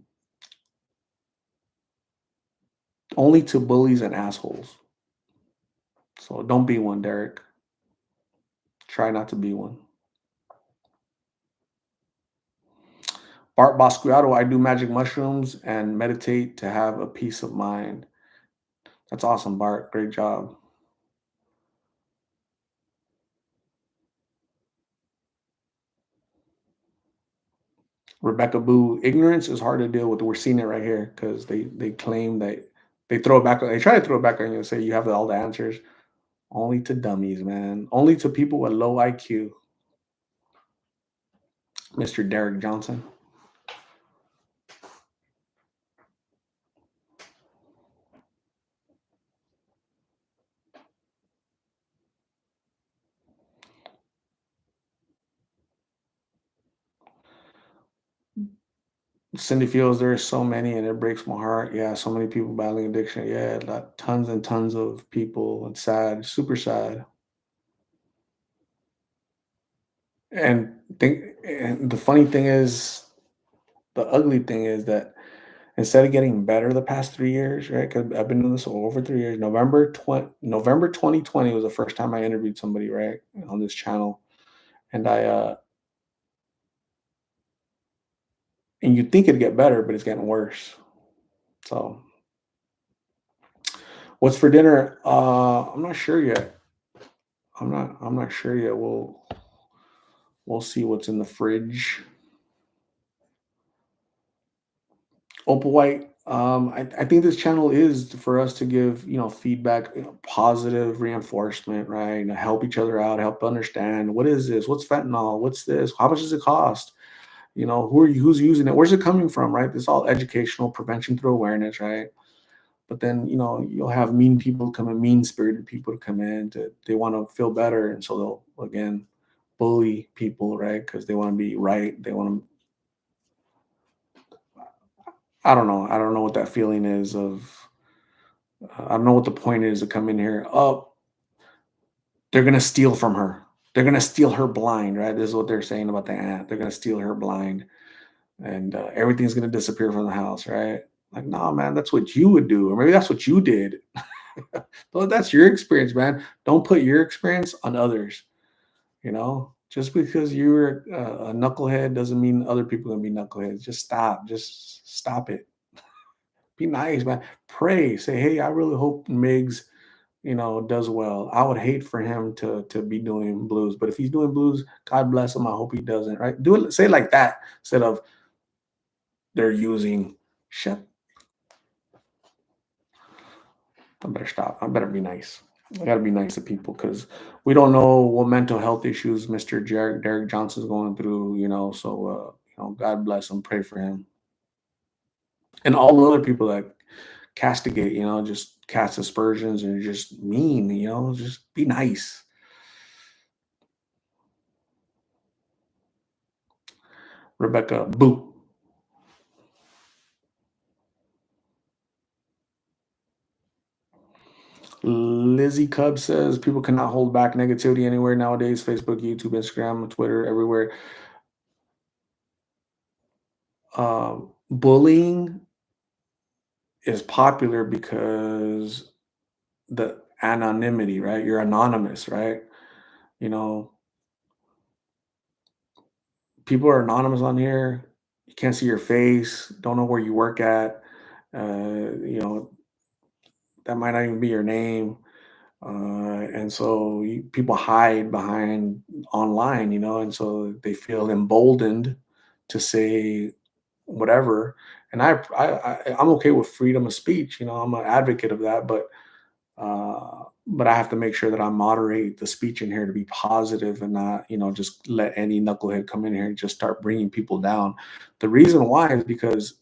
Only to bullies and assholes. So don't be one, Derek. Try not to be one. Bart Basquiat, I do magic mushrooms and meditate to have a peace of mind. That's awesome, Bart. Great job. Rebecca Boo, ignorance is hard to deal with. We're seeing it right here because they claim that they throw it back. They try to throw it back on you and say you have all the answers. Only to dummies, man. Only to people with low IQ. Mr. Derek Johnson. Cindy feels there's so many and it breaks my heart. Yeah, so many people battling addiction. Yeah, tons and tons of people. It's sad, super sad. And the funny thing is, the ugly thing is that instead of getting better the past 3 years, right? Because I've been doing this over 3 years. November 2020 was the first time I interviewed somebody, right, on this channel, and you think it'd get better, but it's getting worse. So, what's for dinner? I'm not sure yet. I'm not sure yet. We'll see what's in the fridge. Opal White, I think this channel is for us to give, feedback, positive reinforcement, right? Help each other out, help understand what is this, what's fentanyl, what's this, how much does it cost? Who's using it, where's it coming from, right? This all educational prevention through awareness, right? But then, you'll have mean people come in, mean spirited people to come in to they want to feel better, and so they'll again bully people, right? Because they want to be right. They want to. I don't know. I don't know what that feeling is of. I don't know what the point is to come in here. Oh, they're gonna steal from her. They're gonna steal her blind, right? This is what they're saying about the aunt. They're gonna steal her blind, and everything's gonna disappear from the house, right? Like, nah, man, that's what you would do, or maybe that's what you did. Well, that's your experience, man. Don't put your experience on others. Just because you're a knucklehead doesn't mean other people are gonna be knuckleheads. Just stop. Just stop it. Be nice, man. Pray. Say, hey, I really hope Migs, does well. I would hate for him to be doing blues, but if he's doing blues, God bless him. I hope he doesn't. Right? Do it. Say it like that instead of they're using. Shut. I better stop. I better be nice. I gotta be nice to people because we don't know what mental health issues Mr. Derek Johnson's going through. So God bless him. Pray for him and all the other people that castigate. Just cast aspersions and just mean. Just be nice. Rebecca, boo. Lizzie Cub says people cannot hold back negativity anywhere nowadays. Facebook, YouTube, Instagram, Twitter, everywhere. Bullying is popular because the anonymity, right? You're anonymous, right? You know, people are anonymous on here. You can't see your face, don't know where you work at. You know, that might not even be your name. And so people hide behind online, and so they feel emboldened to say whatever. And I'm okay with freedom of speech. I'm an advocate of that, but I have to make sure that I moderate the speech in here to be positive and not, just let any knucklehead come in here and just start bringing people down. The reason why is because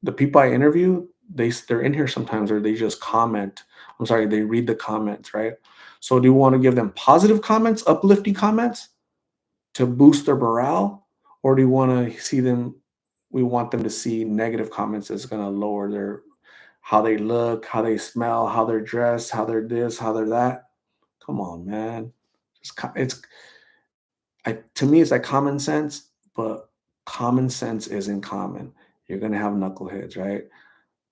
the people I interview, they're in here sometimes, or they just comment. I'm sorry, they read the comments, right? So do you want to give them positive comments, uplifting comments to boost their morale, or do you want to see them? We want them to see negative comments that's going to lower their how they look, how they smell, how they're dressed, how they're this, how they're that. Come on, man. It's to me, it's like common sense, but common sense isn't common. You're gonna have knuckleheads, right?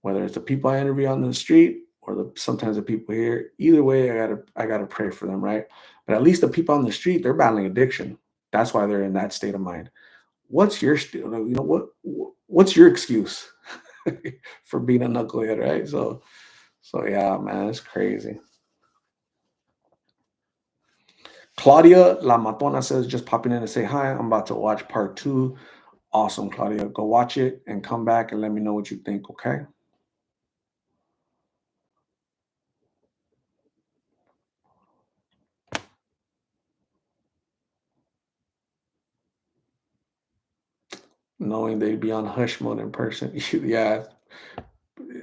Whether it's the people I interview on the street or sometimes the people here. Either way, I gotta pray for them, right? But at least the people on the street, they're battling addiction. That's why they're in that state of mind. What's your what's your excuse for being a knucklehead, right? So yeah, man, it's crazy. Claudia La Matona says, just popping in to say hi. I'm about to watch part two. Awesome, Claudia. Go watch it and come back and let me know what you think, okay? Knowing they'd be on hush mode in person. Yeah,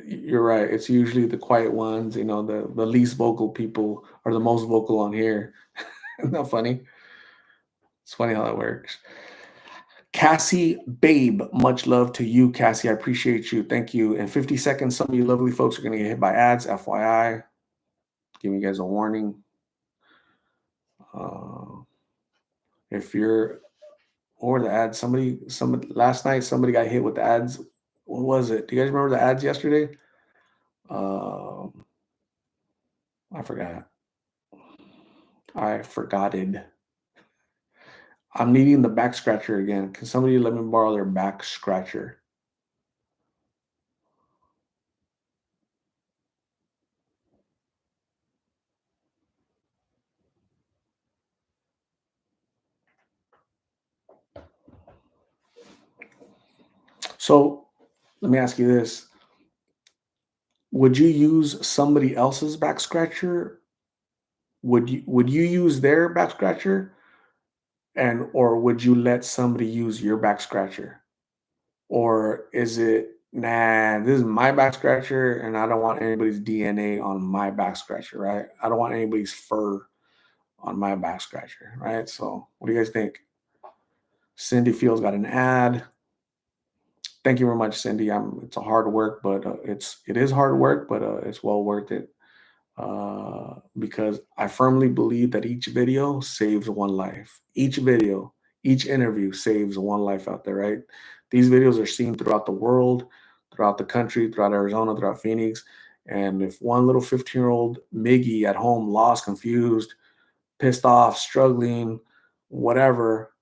you're right. It's usually the quiet ones, the least vocal people are the most vocal on here. Isn't that funny? It's funny how that works. Cassie Babe, much love to you, Cassie. I appreciate you. Thank you. In 50 seconds, some of you lovely folks are going to get hit by ads, FYI. Giving you guys a warning. Uh, if you're or the ads, somebody last night, somebody got hit with the ads. What was it? Do you guys remember the ads yesterday? Um, I forgot. I forgot it. I'm needing the back scratcher again. Can somebody let me borrow their back scratcher? So let me ask you this. would you use somebody else's back scratcher? Would you use their back scratcher, and or would you let somebody use your back scratcher? Or is it, nah, this is my back scratcher and I don't want anybody's DNA on my back scratcher, right? I don't want anybody's fur on my back scratcher, right? So what do you guys think? Cindy Fields got an ad. Thank you very much, Cindy. It's a hard work, but it is hard work, but it's well worth it. Because I firmly believe that each video saves one life. Each video, each interview saves one life out there, right? These videos are seen throughout the world, throughout the country, throughout Arizona, throughout Phoenix. And if one little 15-year-old Miggy at home, lost, confused, pissed off, struggling, whatever,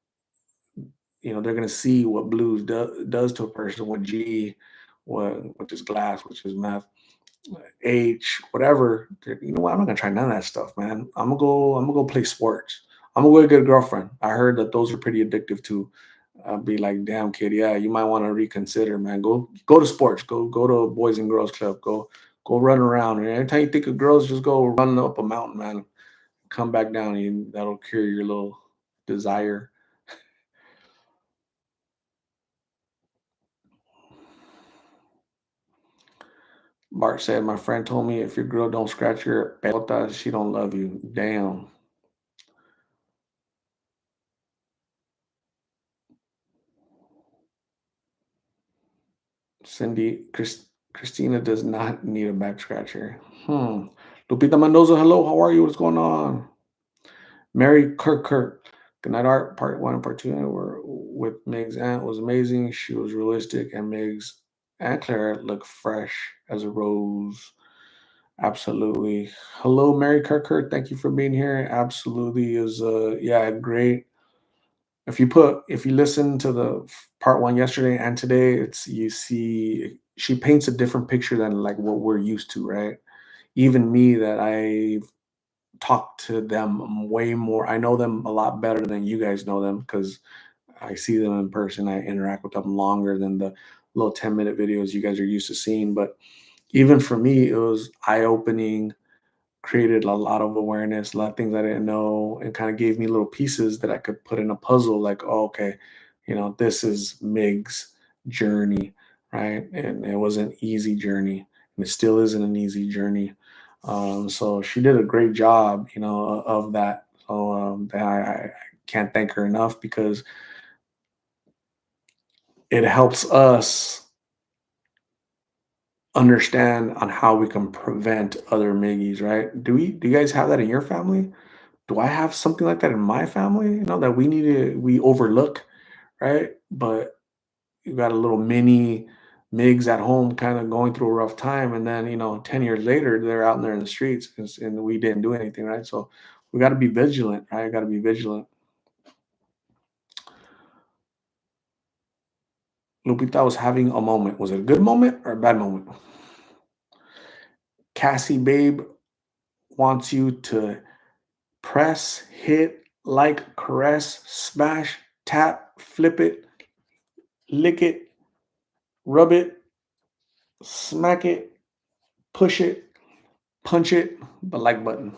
they're going to see what blues does to a person, what G, which is glass, which is meth, H, whatever. You know what? I'm not gonna try none of that stuff, man. I'm gonna go play sports. I'm gonna go get a girlfriend. I heard that those are pretty addictive too. I'll be like, damn kid, yeah, you might want to reconsider, man. Go to sports. Go to a boys and girls club. Go run around. And every time you think of girls, just go run up a mountain, man. Come back down. That'll cure your little desire. Bart said, my friend told me if your girl don't scratch your pelota, she don't love you. Damn. Christina does not need a back scratcher. Lupita Mendoza, hello, how are you? What's going on? Mary Kirk. Good night, Art. Part one and part two were with Meg's aunt was amazing. She was realistic, and Meg's Aunt Claire looked fresh as a rose. Absolutely. Hello, Mary Kirk. Thank you for being here. Absolutely is yeah, great. If you listen to the part one yesterday and today, it's you see she paints a different picture than like what we're used to, right? Even me, that I've talked to them way more. I know them a lot better than you guys know them because I see them in person. I interact with them longer than the little 10-minute videos you guys are used to seeing. But even for me, it was eye opening, created a lot of awareness, a lot of things I didn't know, and kind of gave me little pieces that I could put in a puzzle. Like, oh, okay, this is Mig's journey, right? And it was an easy journey, and it still isn't an easy journey. So she did a great job, of that. So I can't thank her enough because it helps us understand on how we can prevent other Miggies, right? Do you guys have that in your family? Do I have something like that in my family? That we overlook, right? But you got a little mini Migs at home, kind of going through a rough time, and then 10 years later, they're out there in the streets, and we didn't do anything, right? So we got to be vigilant, right? Got to be vigilant. Lupita was having a moment. Was it a good moment or a bad moment? Cassie Babe wants you to press, hit, like, caress, smash, tap, flip it, lick it, rub it, smack it, push it, punch it, the like button.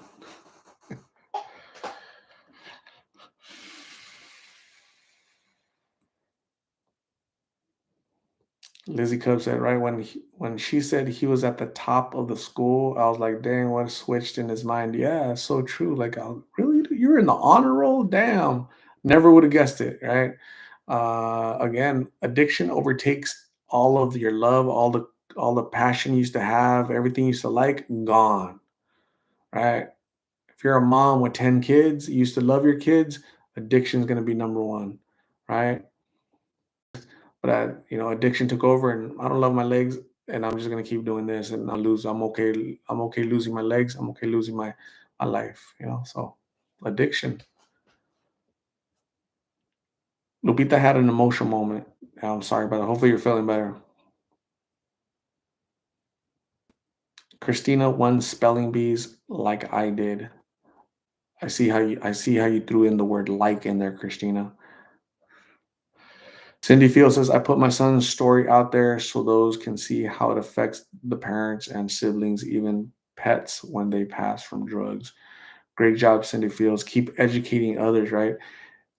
Lizzie Cub said, right when she said he was at the top of the school, I was like, dang, what switched in his mind? Yeah, it's so true. Like, really, you're in the honor roll? Damn, never would have guessed it, right? Again, addiction overtakes all of your love, all the passion you used to have, everything you used to like, gone, right? If you're a mom with 10 kids, you used to love your kids, addiction is going to be number one, right? But addiction took over, and I don't love my legs, and I'm just going to keep doing this, and I'm okay. I'm okay losing my legs. I'm okay losing my life, so addiction. Lupita had an emotional moment. I'm sorry, but hopefully you're feeling better. Christina won spelling bees like I did. I see how you threw in the word like in there, Christina. Cindy Field says, I put my son's story out there so those can see how it affects the parents and siblings, even pets when they pass from drugs. Great job, Cindy Fields. Keep educating others, right?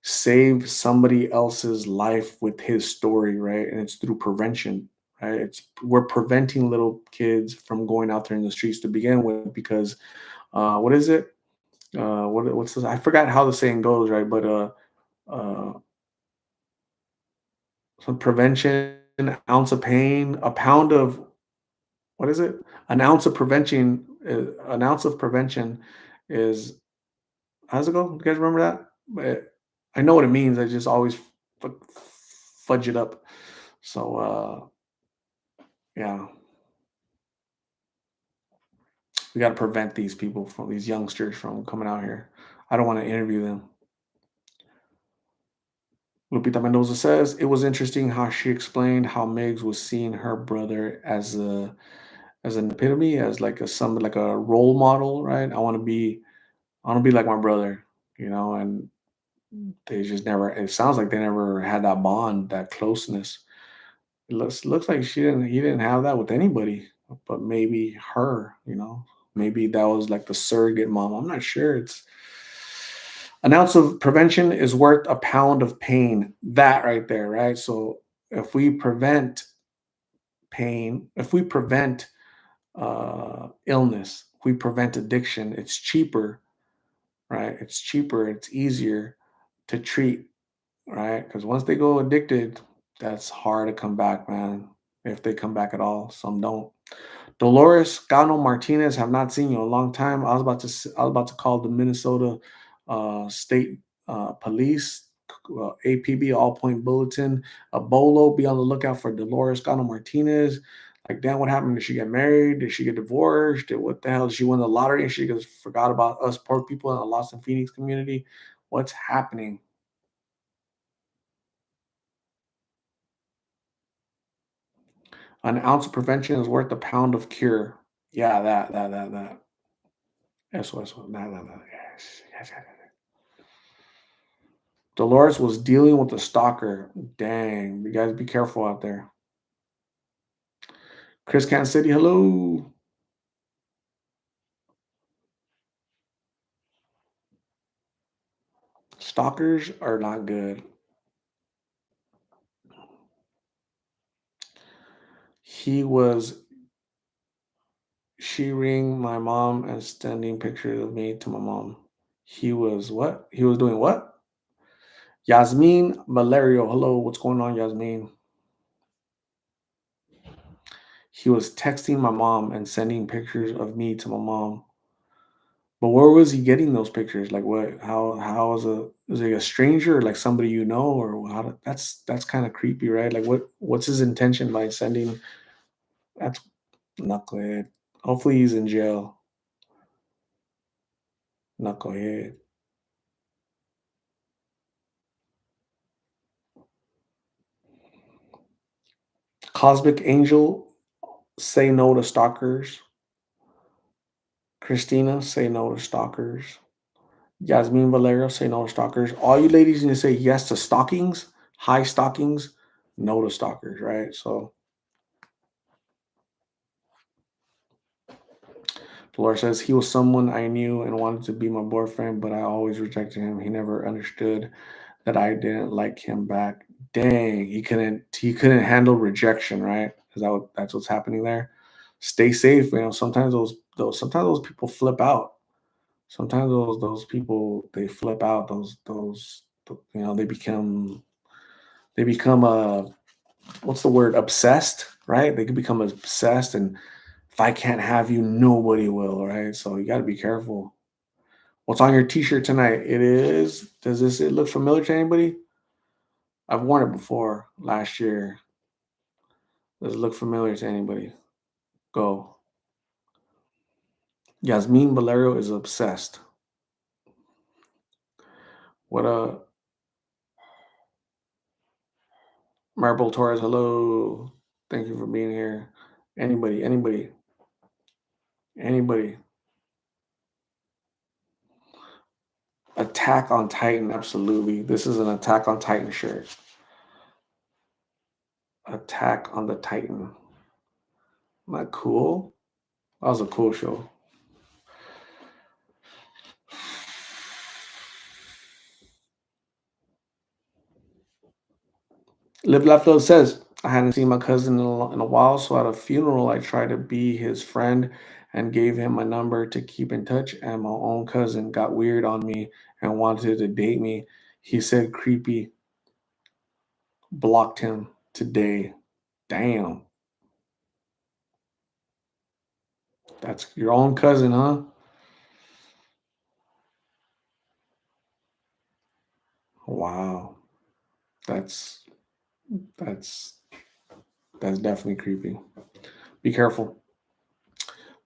Save somebody else's life with his story, right? And it's through prevention, right? It's we're preventing little kids from going out there in the streets to begin with because what is it? What's this? I forgot how the saying goes, right? But uh some prevention, an ounce of pain, a pound of what is it? An ounce of prevention is how's it go? You guys remember that? But I know what it means. I just always fudge it up. So yeah, we got to prevent these people from these youngsters from coming out here. I don't want to interview them. Lupita Mendoza says it was interesting how she explained how Migs was seeing her brother as an epitome, as like a some like a role model, right? I want to be like my brother, and they just never. It sounds like they never had that bond, that closeness. It looks like he didn't have that with anybody, but maybe her. Maybe that was like the surrogate mom. I'm not sure. It's an ounce of prevention is worth a pound of pain. That right there, right? So if we prevent pain, if we prevent illness, if we prevent addiction, it's cheaper, right? It's cheaper, it's easier to treat, right? Because once they go addicted, that's hard to come back, man. If they come back at all, some don't. Dolores Cano Martinez, have not seen you in a long time. I was about to call the Minnesota State Police, APB, All Point Bulletin, a bolo. Be on the lookout for Dolores Cano Martinez. Like, damn, what happened? Did she get married? Did she get divorced? What the hell? Did she win the lottery and she just forgot about us poor people in the Lost in Phoenix community? What's happening? An ounce of prevention is worth a pound of cure. Yeah, that. Eso. That. Yes. Dolores was dealing with a stalker. Dang, you guys be careful out there. Chris Kansas City, hello. Stalkers are not good. He was she ring my mom and sending pictures of me to my mom. He was what? He was doing what? Yasmin Valerio, hello. What's going on, Yasmin? He was texting my mom and sending pictures of me to my mom. But where was he getting those pictures? Like what? How is it a stranger, or like somebody you know, or that's kind of creepy, right? Like what's his intention by sending? That's knucklehead. Hopefully he's in jail. Knucklehead. Cosmic Angel, say no to stalkers. Christina, say no to stalkers. Yasmin Valero, say no to stalkers. All you ladies need to say yes to stockings, high stockings, no to stalkers, right? So Laura says he was someone I knew and wanted to be my boyfriend, but I always rejected him. He never understood that I didn't like him back. Dang, he couldn't handle rejection, right? That's what's happening there? Stay safe. Sometimes those people flip out. Sometimes those people they flip out. They become what's the word? Obsessed, right? They can become obsessed, and if I can't have you, nobody will, right? So you got to be careful. What's on your T-shirt tonight? It is. Does this it look familiar to anybody? I've worn it before last year. Does it look familiar to anybody? Go. Yasmin Valerio is obsessed. What Marble Torres, hello. Thank you for being here. Anybody. Attack on Titan, absolutely. This is an Attack on Titan shirt. Attack on the Titan. Not cool. That was a cool show. Live Laugh Love says, I hadn't seen my cousin in a while, so at a funeral, I tried to be his friend and gave him my number to keep in touch. And my own cousin got weird on me and wanted to date me. He said creepy, blocked him today. Damn, that's your own cousin, huh? Wow, that's that's that's definitely creepy. Be careful.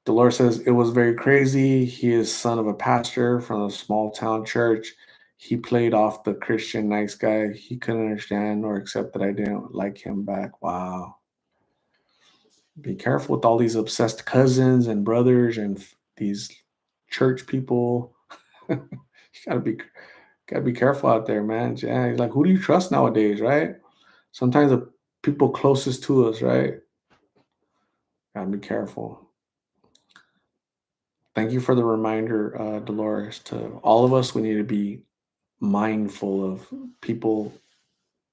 Dolores says it was very crazy. He is son of a pastor from a small town church. He played off the Christian nice guy. He couldn't understand or accept that I didn't like him back. Wow. Be careful with all these obsessed cousins and brothers and these church people. You gotta be careful out there, man. Yeah, like who do you trust nowadays, right? Sometimes the people closest to us, right? Gotta be careful. Thank you for the reminder, Dolores. To all of us, we need to be mindful of people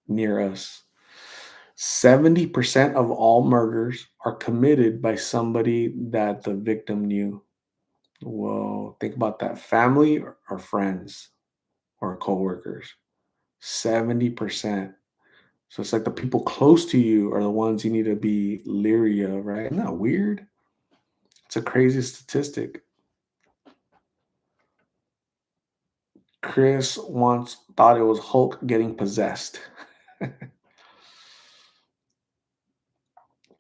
near us. 70% of all murders are committed by somebody that the victim knew. Whoa, think about that. Family or friends or coworkers. 70%. So it's like the people close to you are the ones you need to be leery of, right? Isn't that weird? It's a crazy statistic. Chris once thought it was Hulk getting possessed.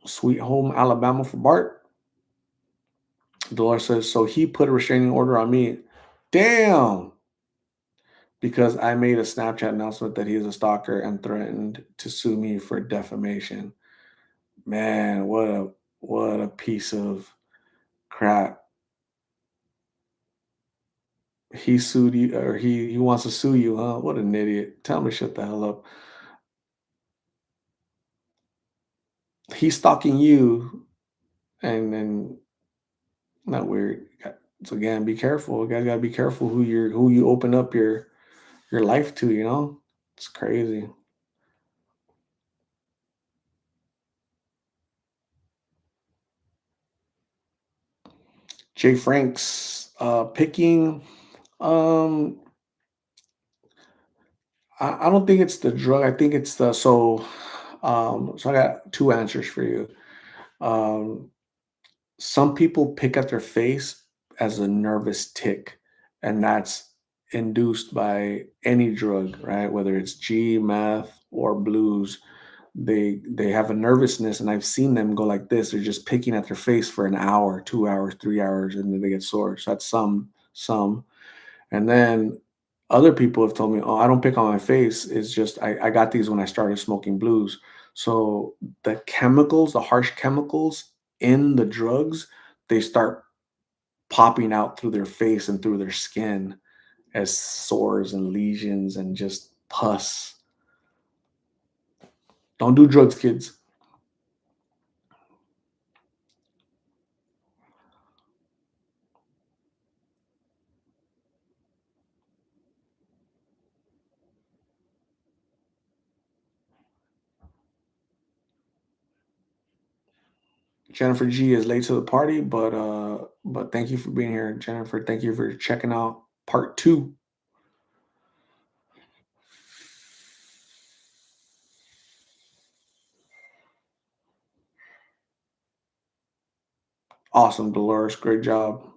Sweet Home Alabama for Bart. Dolores says, so he put a restraining order on me. Damn. Because I made a Snapchat announcement that he is a stalker and threatened to sue me for defamation. Man, what a piece of crap. He sued you or he wants to sue you, huh? What an idiot. Tell me shut the hell up. He's stalking you and not weird. So again, be careful. You guys gotta be careful who you open up your life to, you know? It's crazy. Jay Franks picking. Um, I don't think it's the drug. I think it's the so. So I got two answers for you. Um, some people pick at their face as a nervous tick, and that's induced by any drug, right? Whether it's G, meth, or blues. They have a nervousness, and I've seen them go like this. They're just picking at their face for an hour, 2 hours, 3 hours, and then they get sore. So that's some. And then other people have told me, "Oh, I don't pick on my face. It's just I got these when I started smoking blues." So the chemicals, the harsh chemicals in the drugs, they start popping out through their face and through their skin as sores and lesions and just pus. Don't do drugs, kids. Jennifer G is late to the party, but thank you for being here, Jennifer. Thank you for checking out part two. Awesome, Dolores. Great job.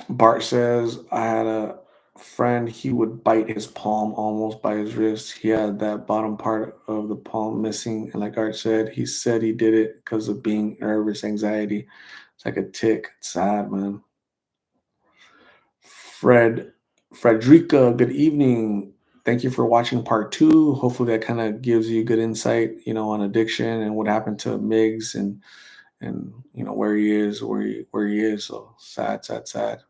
Bart says, I had a friend, he would bite his palm almost by his wrist. He had that bottom part of the palm missing. And like Art said he did it because of being nervous, anxiety. It's like a tick. It's sad, man. Fred, Frederica, good evening. Thank you for watching part two. Hopefully that kind of gives you good insight, on addiction and what happened to Miggs and where he is, where he is. So sad, sad, sad.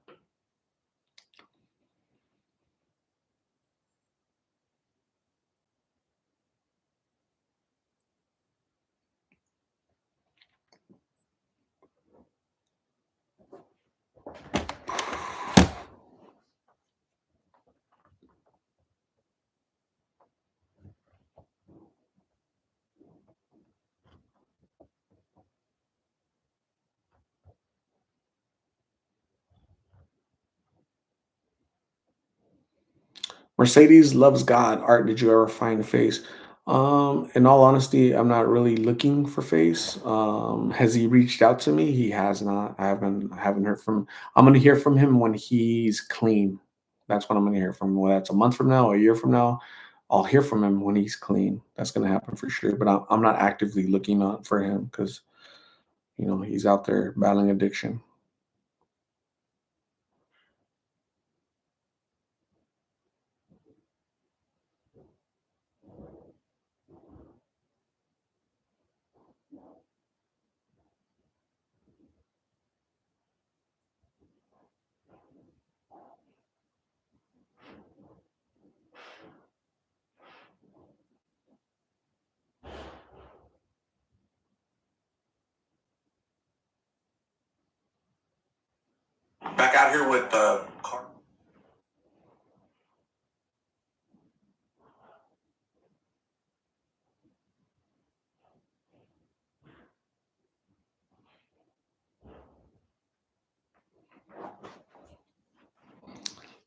Mercedes loves God. Art, did you ever find face? In all honesty, I'm not really looking for face. Has he reached out to me? He has not. I haven't heard from him. I'm gonna hear from him when he's clean. That's when I'm gonna hear from him. Whether that's a month from now, a year from now, I'll hear from him when he's clean. That's gonna happen for sure. But I'm not actively looking out for him because he's out there battling addiction. Back out here with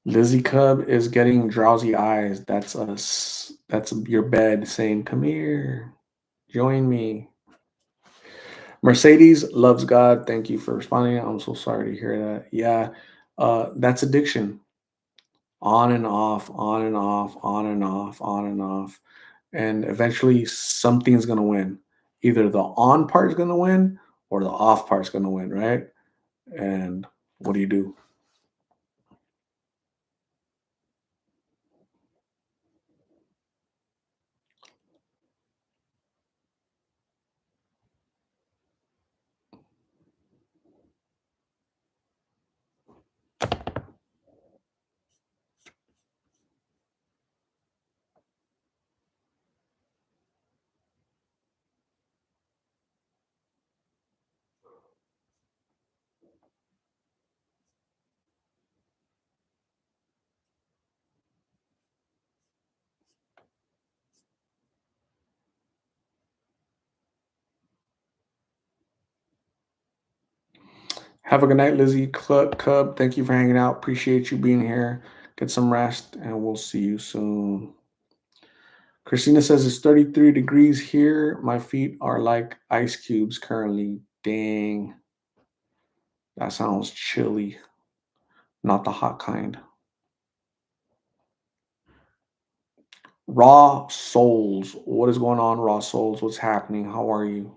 Lizzie Cub is getting drowsy eyes. That's us. That's your bed saying, "Come here, join me." Mercedes loves God. Thank you for responding. I'm so sorry to hear that. Yeah, that's addiction. On and off, on and off, on and off, on and off, and eventually something's gonna win. Either the on part is gonna win or the off part's gonna win, right? And what do you do? Have a good night, Lizzie Cub. Thank you for hanging out. Appreciate you being here. Get some rest, and we'll see you soon. Christina says it's 33 degrees here. My feet are like ice cubes currently. Dang, that sounds chilly. Not the hot kind. Raw Souls. What is going on, Raw Souls? What's happening? How are you?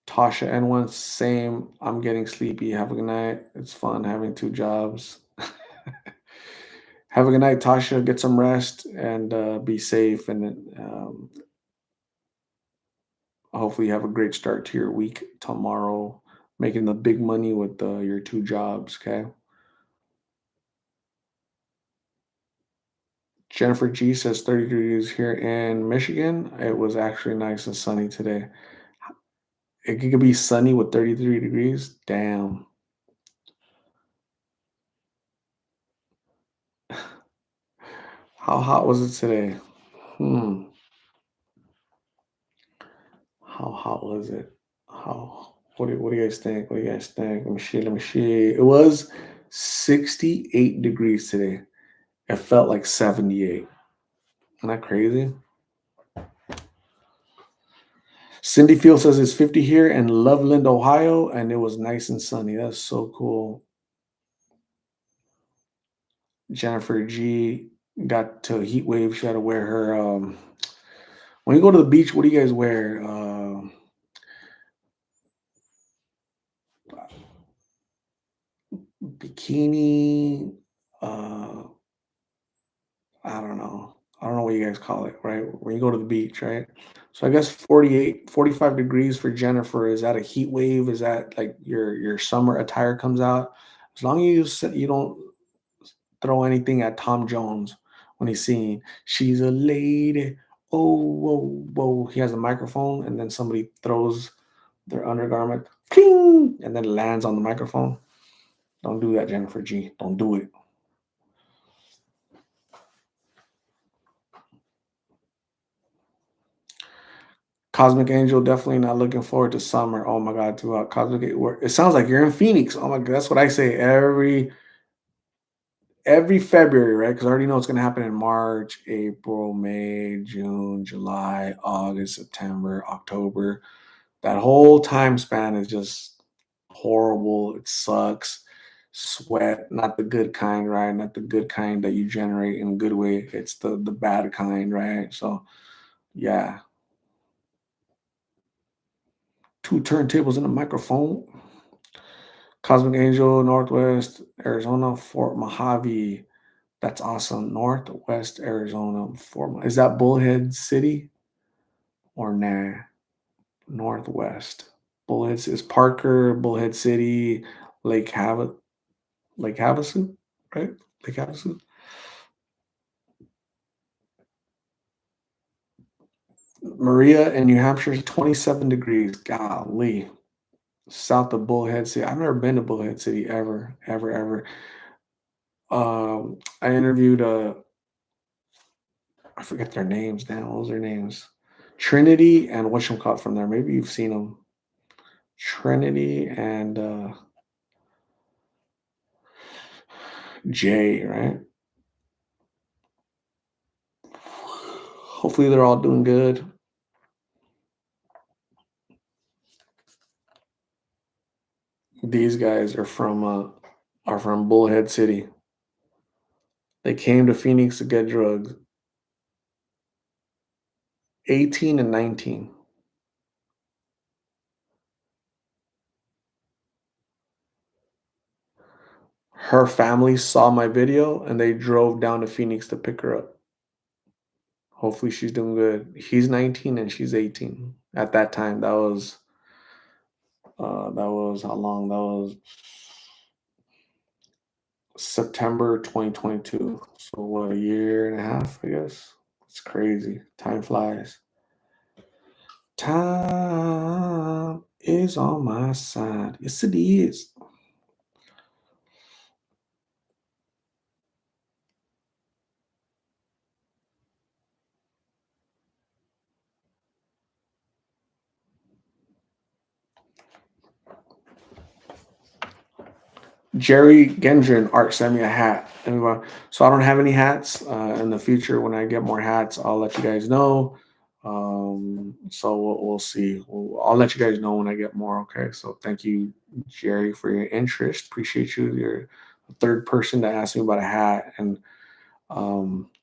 Tasha N1, same. I'm getting sleepy. Have a good night. It's fun having two jobs. Have a good night, Tasha. Get some rest and be safe. And hopefully, you have a great start to your week tomorrow, making the big money with your two jobs. Okay. Jennifer G says 30 degrees here in Michigan. It was actually nice and sunny today. It could be sunny with 33 degrees. Damn. How hot was it today? Hmm. How hot was it? How what do you guys think? What do you guys think? Let me see. Let me see. It was 68 degrees today. It felt like 78. Isn't that crazy? Cindy Field says it's 50 here in Loveland, Ohio, and it was nice and sunny. That's so cool. Jennifer G got to a heat wave. She had to wear her. When you go to the beach, what do you guys wear? Bikini. Uh, I don't know. I don't know what you guys call it, right? When you go to the beach, right? So I guess 48, 45 degrees for Jennifer. Is that a heat wave? Is that like your summer attire comes out? As long as you don't throw anything at Tom Jones when he's singing, "She's a lady." Oh, whoa, whoa. He has a microphone, and then somebody throws their undergarment, ping, and then it lands on the microphone. Don't do that, Jennifer G. Don't do it. Cosmic Angel, definitely not looking forward to summer. Oh my God, too hot. It sounds like you're in Phoenix. Oh my God, that's what I say every February, right? Because I already know what's going to happen in March, April, May, June, July, August, September, October. That whole time span is just horrible. It sucks. Sweat, not the good kind, right? Not the good kind that you generate in a good way. It's the bad kind, right? So yeah, two turntables and a microphone. Cosmic Angel, Northwest Arizona, Fort Mojave. That's awesome. Northwest Arizona, is that Bullhead City or nah? Northwest. Bullhead is Parker, Bullhead City, Lake Havasu, Lake Havasu, right? Lake Havasu. Maria in New Hampshire is 27 degrees. Golly. South of Bullhead City. I've never been to Bullhead City ever, ever, ever. I interviewed I forget their names now. What was their names? Trinity and whatchamacallit from there. Maybe you've seen them. Trinity and Jay, right? Hopefully they're all doing good. These guys are from Bullhead City. They came to Phoenix to get drugs. 18 and 19. Her family saw my video and they drove down to Phoenix to pick her up. Hopefully she's doing good. He's 19 and she's 18. At that time, that was how long? That was September 2022. So what, a year and a half, I guess. It's crazy. Time flies. Time is on my side. Yes, it is. Jerry Gendron art sent me a hat. So I don't have any hats. In the future, when I get more hats, I'll let you guys know. So we'll see. I'll let you guys know when I get more. Okay. So thank you, Jerry, for your interest. Appreciate you. You're the third person to ask me about a hat, and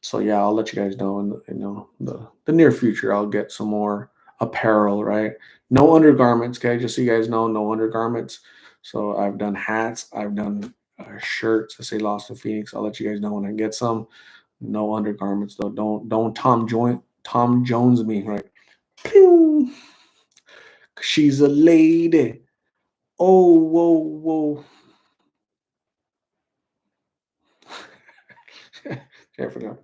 so yeah, I'll let you guys know in the near future. I'll get some more apparel, right? No undergarments, okay? Just so you guys know, no undergarments. So I've done hats, I've done shirts. I say Lost in Phoenix. I'll let you guys know when I get some. No undergarments though. Don't Tom Jones me, right? Pew! She's a lady. Oh, whoa, whoa. Careful now.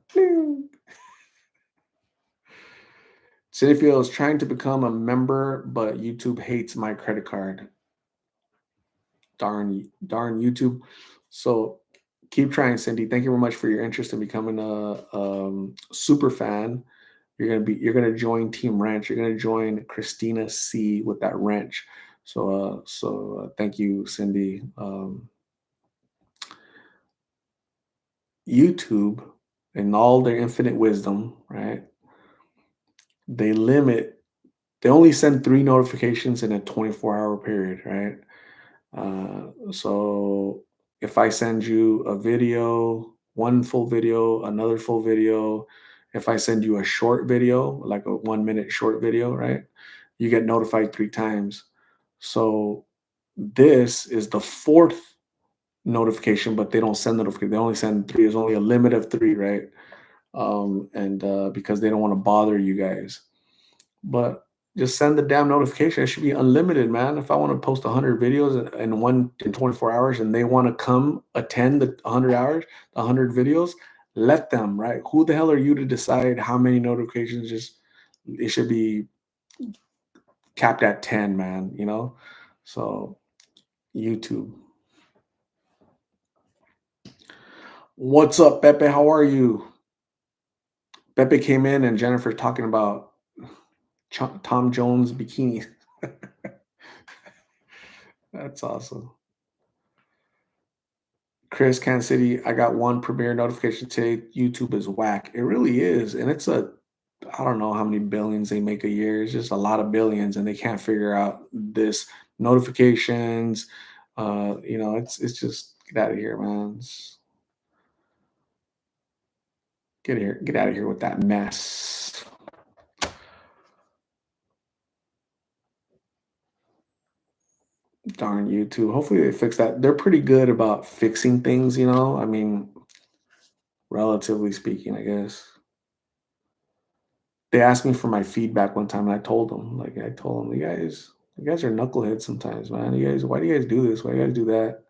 Cityfield is trying to become a member, but YouTube hates my credit card. Darn YouTube. So keep trying, Cindy. Thank you very much for your interest in becoming a super fan. You're gonna join Team Ranch. You're gonna join Christina C with that ranch. So thank you, Cindy. YouTube, in all their infinite wisdom, right? They limit. They only send 3 notifications in a 24-hour period, right? So if I send you a video, one full video, another full video, if I send you a short video, like a 1 minute short video, right? You get notified 3 times. So this is the fourth notification, but they don't send notification. They only send three. There's only a limit of three, right? And because they don't want to bother you guys. But just send the damn notification. It should be unlimited, man. If I want to post 100 videos in 24 hours and they want to come attend the 100 hours, the 100 videos, let them, right? Who the hell are you to decide how many notifications? Just it should be capped at 10, man, you know? So YouTube. What's up, Pepe? How are you? Pepe came in and Jennifer's talking about Tom Jones bikini. That's awesome. Chris, Kansas City, I got one premiere notification today. YouTube is whack. It really is. And it's I don't know how many billions they make a year. It's just a lot of billions, and they can't figure out this notifications. It's just get out of here, man. Get here, get out of here with that mess. Darn YouTube. Hopefully they fix that. They're pretty good about fixing things, I mean, relatively speaking, I guess. They asked me for my feedback one time, and I told them, you guys are knuckleheads sometimes, man. Why do you guys do this? Why do you guys do that?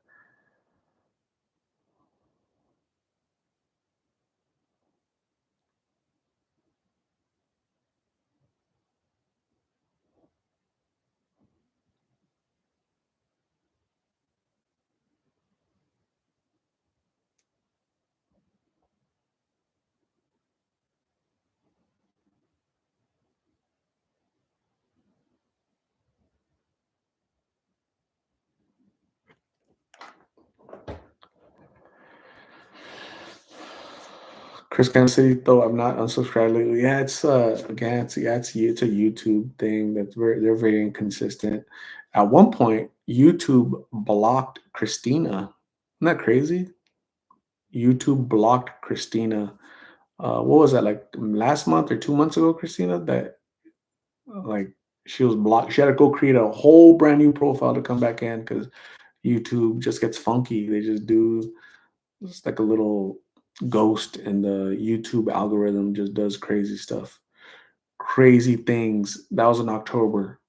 Chris Kansas City, though I've not unsubscribed lately. Yeah, it's again, it's a YouTube thing they're very inconsistent. At one point, YouTube blocked Christina. Isn't that crazy? YouTube blocked Christina. What was that, like last month or 2 months ago, Christina? That like she was blocked. She had to go create a whole brand new profile to come back in because YouTube just gets funky. They just do it's like a little ghost, and the YouTube algorithm just does crazy stuff, crazy things. That was in October.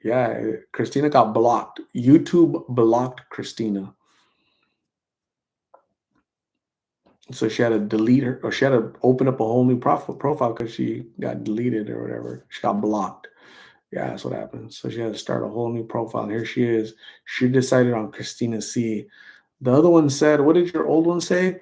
Yeah, Christina got blocked. YouTube blocked Christina. So she had to delete her, or she had to open up a whole new profile because she got deleted or whatever. She got blocked. Yeah, that's what happened. So she had to start a whole new profile. And here she is. She decided on Christina C. The other one said, what did your old one say?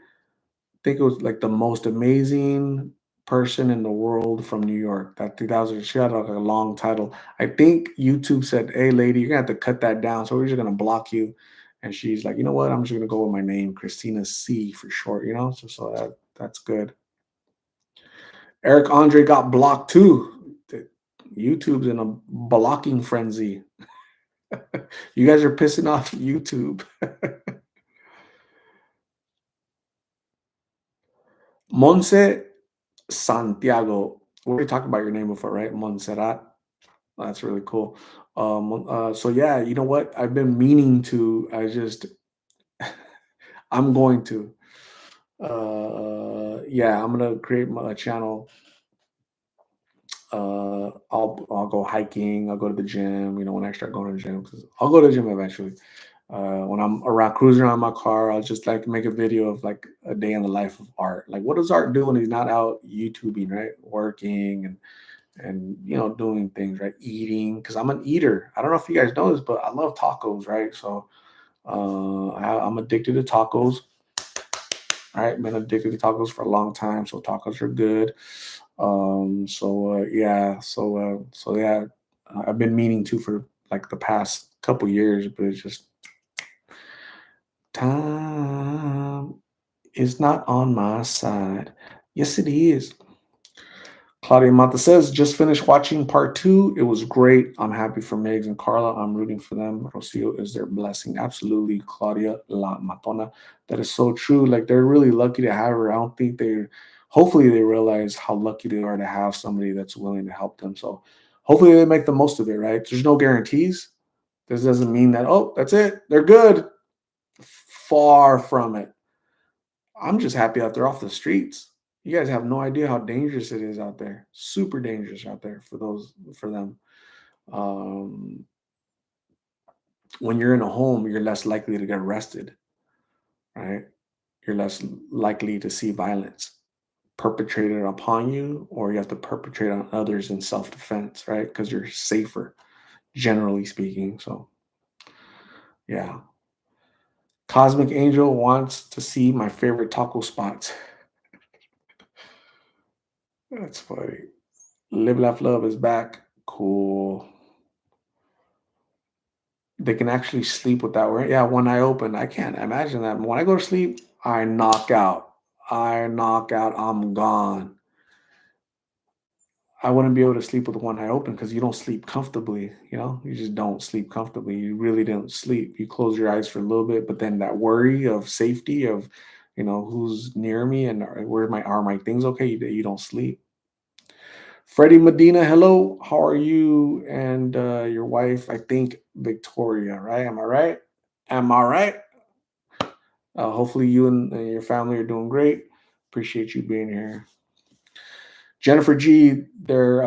Think it was like the most amazing person in the world from New York. That 2000, she had like a long title. I think YouTube said, "Hey, lady, you're gonna have to cut that down. So we're just gonna block you." And she's like, "You know what? I'm just gonna go with my name, Christina C for short." So that's good. Eric Andre got blocked too. YouTube's in a blocking frenzy. You guys are pissing off YouTube. Monse Santiago. We already talked about your name before, right? Montserrat. That's really cool. So yeah, you know what? I've been meaning to. I'm going to. Yeah, I'm gonna create a channel. I'll go hiking. I'll go to the gym. When I start going to the gym, 'cause I'll go to the gym eventually. When I'm around cruising around my car, I'll just like make a video of like a day in the life of Art. Like, what does Art do when he's not out YouTubing, right? Working and doing things, right? Eating, because I'm an eater. I don't know if you guys know this, but I love tacos, right? So I'm addicted to tacos. Right, been addicted to tacos for a long time, so tacos are good. Yeah, I've been meaning to for like the past couple years, but it's just time is not on my side. Yes, it is. Claudia Mata says, just finished watching part two. It was great. I'm happy for Megs and Carla. I'm rooting for them. Rocio is their blessing. Absolutely, Claudia La Matona. That is so true. Like, they're really lucky to have her. I don't think hopefully, they realize how lucky they are to have somebody that's willing to help them. So, hopefully, they make the most of it, right? There's no guarantees. This doesn't mean that, oh, that's it. They're good. Far from it. I'm just happy that they're off the streets. You guys have no idea how dangerous it is out there. Super dangerous out there for them. Um, when you're in a home, you're less likely to get arrested, right? You're less likely to see violence perpetrated upon you, or you have to perpetrate on others in self-defense, right? Because you're safer, generally speaking. So, yeah. Cosmic Angel wants to see my favorite taco spots. That's funny. Live Laugh Love is back. Cool. They can actually sleep without worry. Yeah, one eye open. I can't imagine that. When I go to sleep, I knock out. I knock out. I'm gone. I wouldn't be able to sleep with one eye open because you don't sleep comfortably. You just don't sleep comfortably. You really don't sleep. You close your eyes for a little bit, but then that worry of safety of, who's near me and are my things okay? You don't sleep. Freddie Medina, hello. How are you and your wife? I think Victoria, right? Am I right? Am I right? Hopefully, you and your family are doing great. Appreciate you being here. Jennifer G, their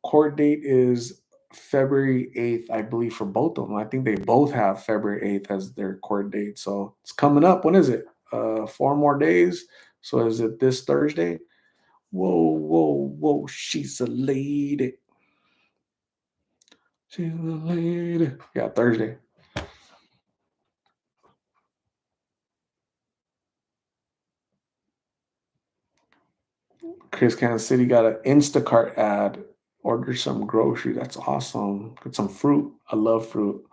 court date is February 8th, I believe, for both of them. I think they both have February 8th as their court date. So it's coming up. When is it? 4 more days. So is it this Thursday? Whoa, whoa, whoa. She's a lady. She's a lady. Yeah, Thursday. Chris Kansas City got an Instacart ad. Order some groceries. That's awesome. Get some fruit. I love fruit.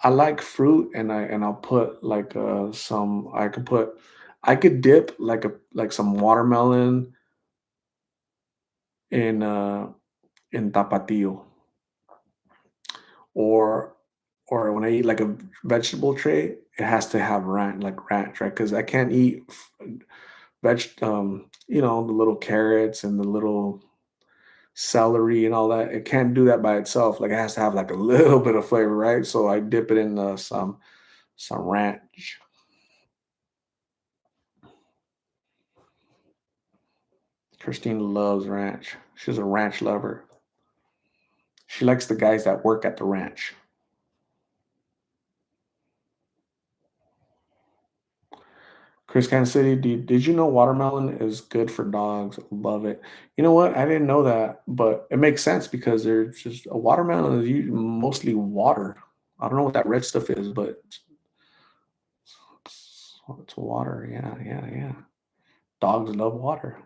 I like fruit, and I'll put like some. I could dip like some watermelon in tapatio, or when I eat like a vegetable tray, it has to have ranch, right? Because I can't eat the little carrots and the little celery and all that. It can't do that by itself. Like it has to have like a little bit of flavor, right? So I dip it in some ranch. Christine loves ranch. She's a ranch lover. She likes the guys that work at the ranch. Chris Kansas City, did you know watermelon is good for dogs? Love it. You know what? I didn't know that, but it makes sense because there's just a watermelon is mostly water. I don't know what that red stuff is, but it's water. Yeah, yeah, yeah. Dogs love water.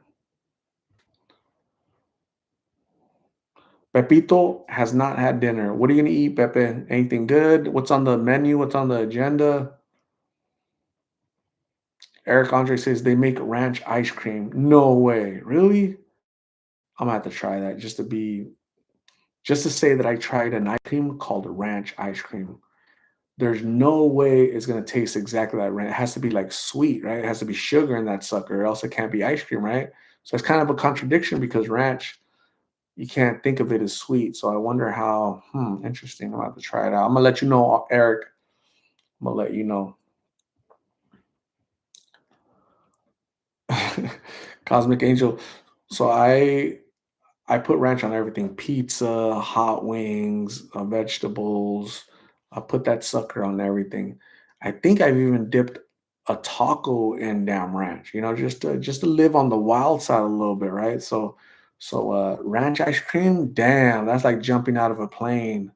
Pepito has not had dinner. What are you gonna eat, Pepe? Anything good? What's on the menu? What's on the agenda? Eric Andre says they make ranch ice cream. No way. Really? I'm gonna have to try that just to say that I tried an ice cream called ranch ice cream. There's no way it's gonna taste exactly like ranch. It has to be like sweet, right? It has to be sugar in that sucker, or else it can't be ice cream, right? So it's kind of a contradiction because ranch, you can't think of it as sweet. So I wonder how, interesting. I'm gonna have to try it out. I'm gonna let you know, Eric. I'm gonna let you know. Cosmic Angel. So I put ranch on everything: pizza, hot wings, vegetables. I put that sucker on everything. I think I've even dipped a taco in damn ranch. Just to live on the wild side a little bit, right? So ranch ice cream, damn, that's like jumping out of a plane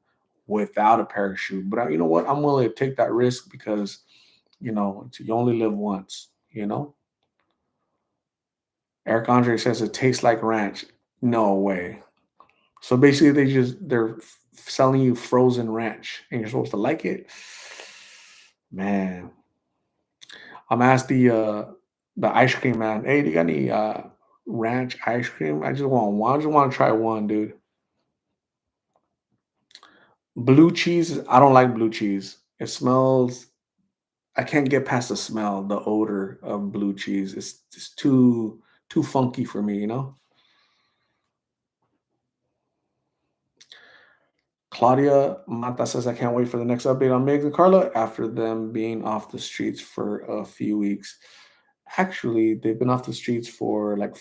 without a parachute. But you know what? I'm willing to take that risk because you only live once. Eric Andre says it tastes like ranch. No way. So basically, they're selling you frozen ranch, and you're supposed to like it. Man, I'm asked the ice cream man. Hey, do you got any ranch ice cream? I just want one. I just want to try one, dude. Blue cheese. I don't like blue cheese. It smells. I can't get past the smell, the odor of blue cheese. It's just too funky for me. Claudia Mata says, I can't wait for the next update on Megs and Carla after them being off the streets for a few weeks. Actually, they've been off the streets for like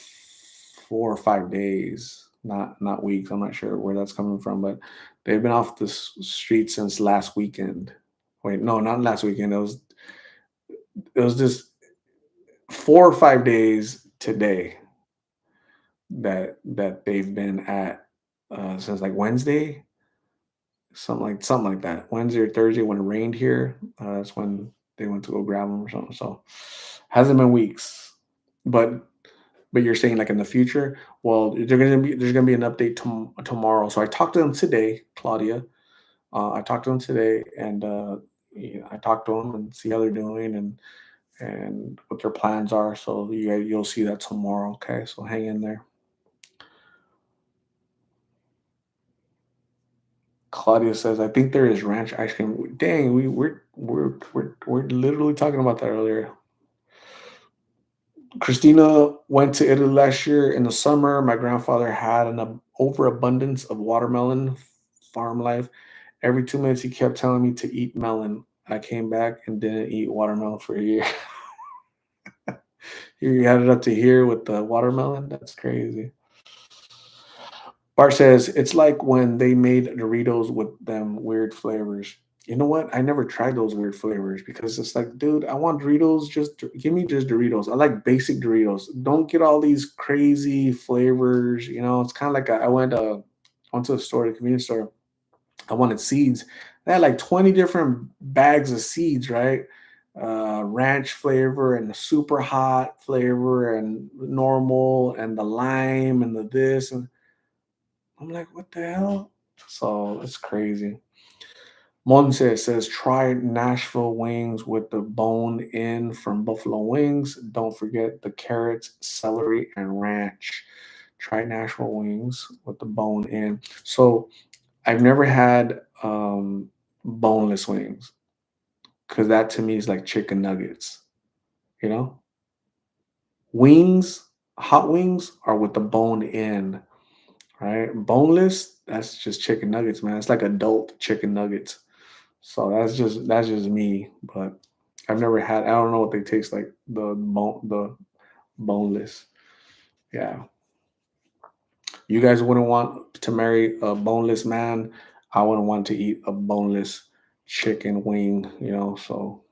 4 or 5 days, not weeks. I'm not sure where that's coming from, but they've been off the streets since last weekend. Wait, no, not last weekend. It was just 4 or 5 days today that they've been at since like Wednesday. Something like that. Wednesday or Thursday when it rained here, that's when they went to go grab them or something. So hasn't been weeks, but But you're saying like in the future? Well, there's gonna be an update tomorrow. So I talked to them today, Claudia. I talked to them today, and I talked to them and see how they're doing and what their plans are. So you'll see that tomorrow. Okay, so hang in there. Claudia says, "I think there is ranch ice cream." Dang, we're literally talking about that earlier. Christina went to Italy last year in the summer. My grandfather had an overabundance of watermelon farm life. Every 2 minutes, he kept telling me to eat melon. I came back and didn't eat watermelon for a year. You had it up to here with the watermelon? That's crazy. Bart says, it's like when they made Doritos with them weird flavors. You know what? I never tried those weird flavors because it's like, dude, I want Doritos. Just give me just Doritos. I like basic Doritos. Don't get all these crazy flavors. It's kind of like I went to the store, the convenience store. I wanted seeds. They had like 20 different bags of seeds, right? Ranch flavor and the super hot flavor and normal and the lime and the this. And I'm like, what the hell? So it's crazy. Monse says, try Nashville wings with the bone in from Buffalo Wings. Don't forget the carrots, celery, and ranch. Try Nashville wings with the bone in. So I've never had boneless wings because that to me is like chicken nuggets. You know, wings, hot wings are with the bone in, right? Boneless, that's just chicken nuggets, man. It's like adult chicken nuggets. So that's just me, but I've never had. I don't know what they taste like. The boneless. Yeah, you guys wouldn't want to marry a boneless man. I wouldn't want to eat a boneless chicken wing. So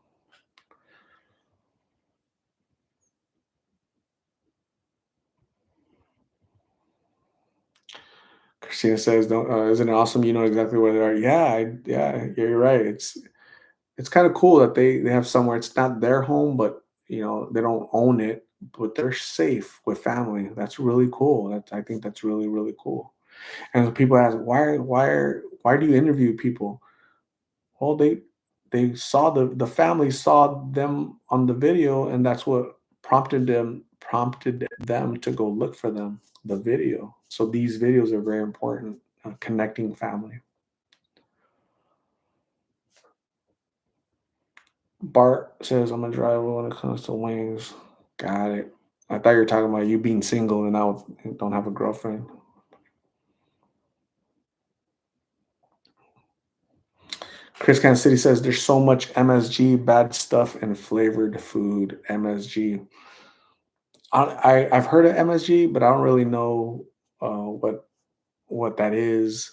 Christina says, "Don't isn't it awesome? You know exactly where they are." Yeah, yeah, you're right. It's kind of cool that they have somewhere. It's not their home, but they don't own it, but they're safe with family. That's really cool. I think that's really really cool. And so people ask, why do you interview people? Well, they saw the family saw them on the video, and that's what prompted them to go look for them, the video. So these videos are very important, connecting family. Bart says, I'm a driver when it comes to wings. Got it. I thought you were talking about you being single and now don't have a girlfriend. Chris Kansas City says there's so much MSG, bad stuff, and flavored food. MSG. I've heard of MSG, but I don't really know what that is.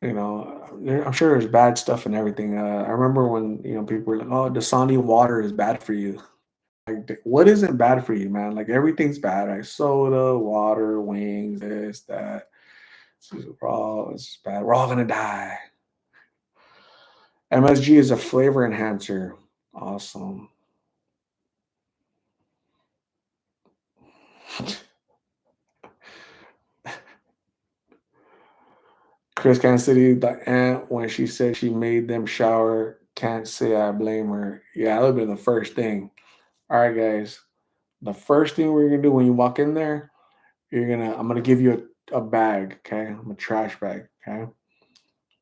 I'm sure there's bad stuff and everything. I remember when people were like, "Oh, Dasani water is bad for you." Like, what isn't bad for you, man? Like everything's bad, right? Soda, water, wings, this, that. This is bad. We're all gonna die. MSG is a flavor enhancer. Awesome. Chris Kansas City, the aunt, when she said she made them shower, can't say I blame her. Yeah, that would have been the first thing. All right, guys. The first thing we're gonna do when you walk in there, I'm gonna give you a bag, okay? I'm a trash bag, okay?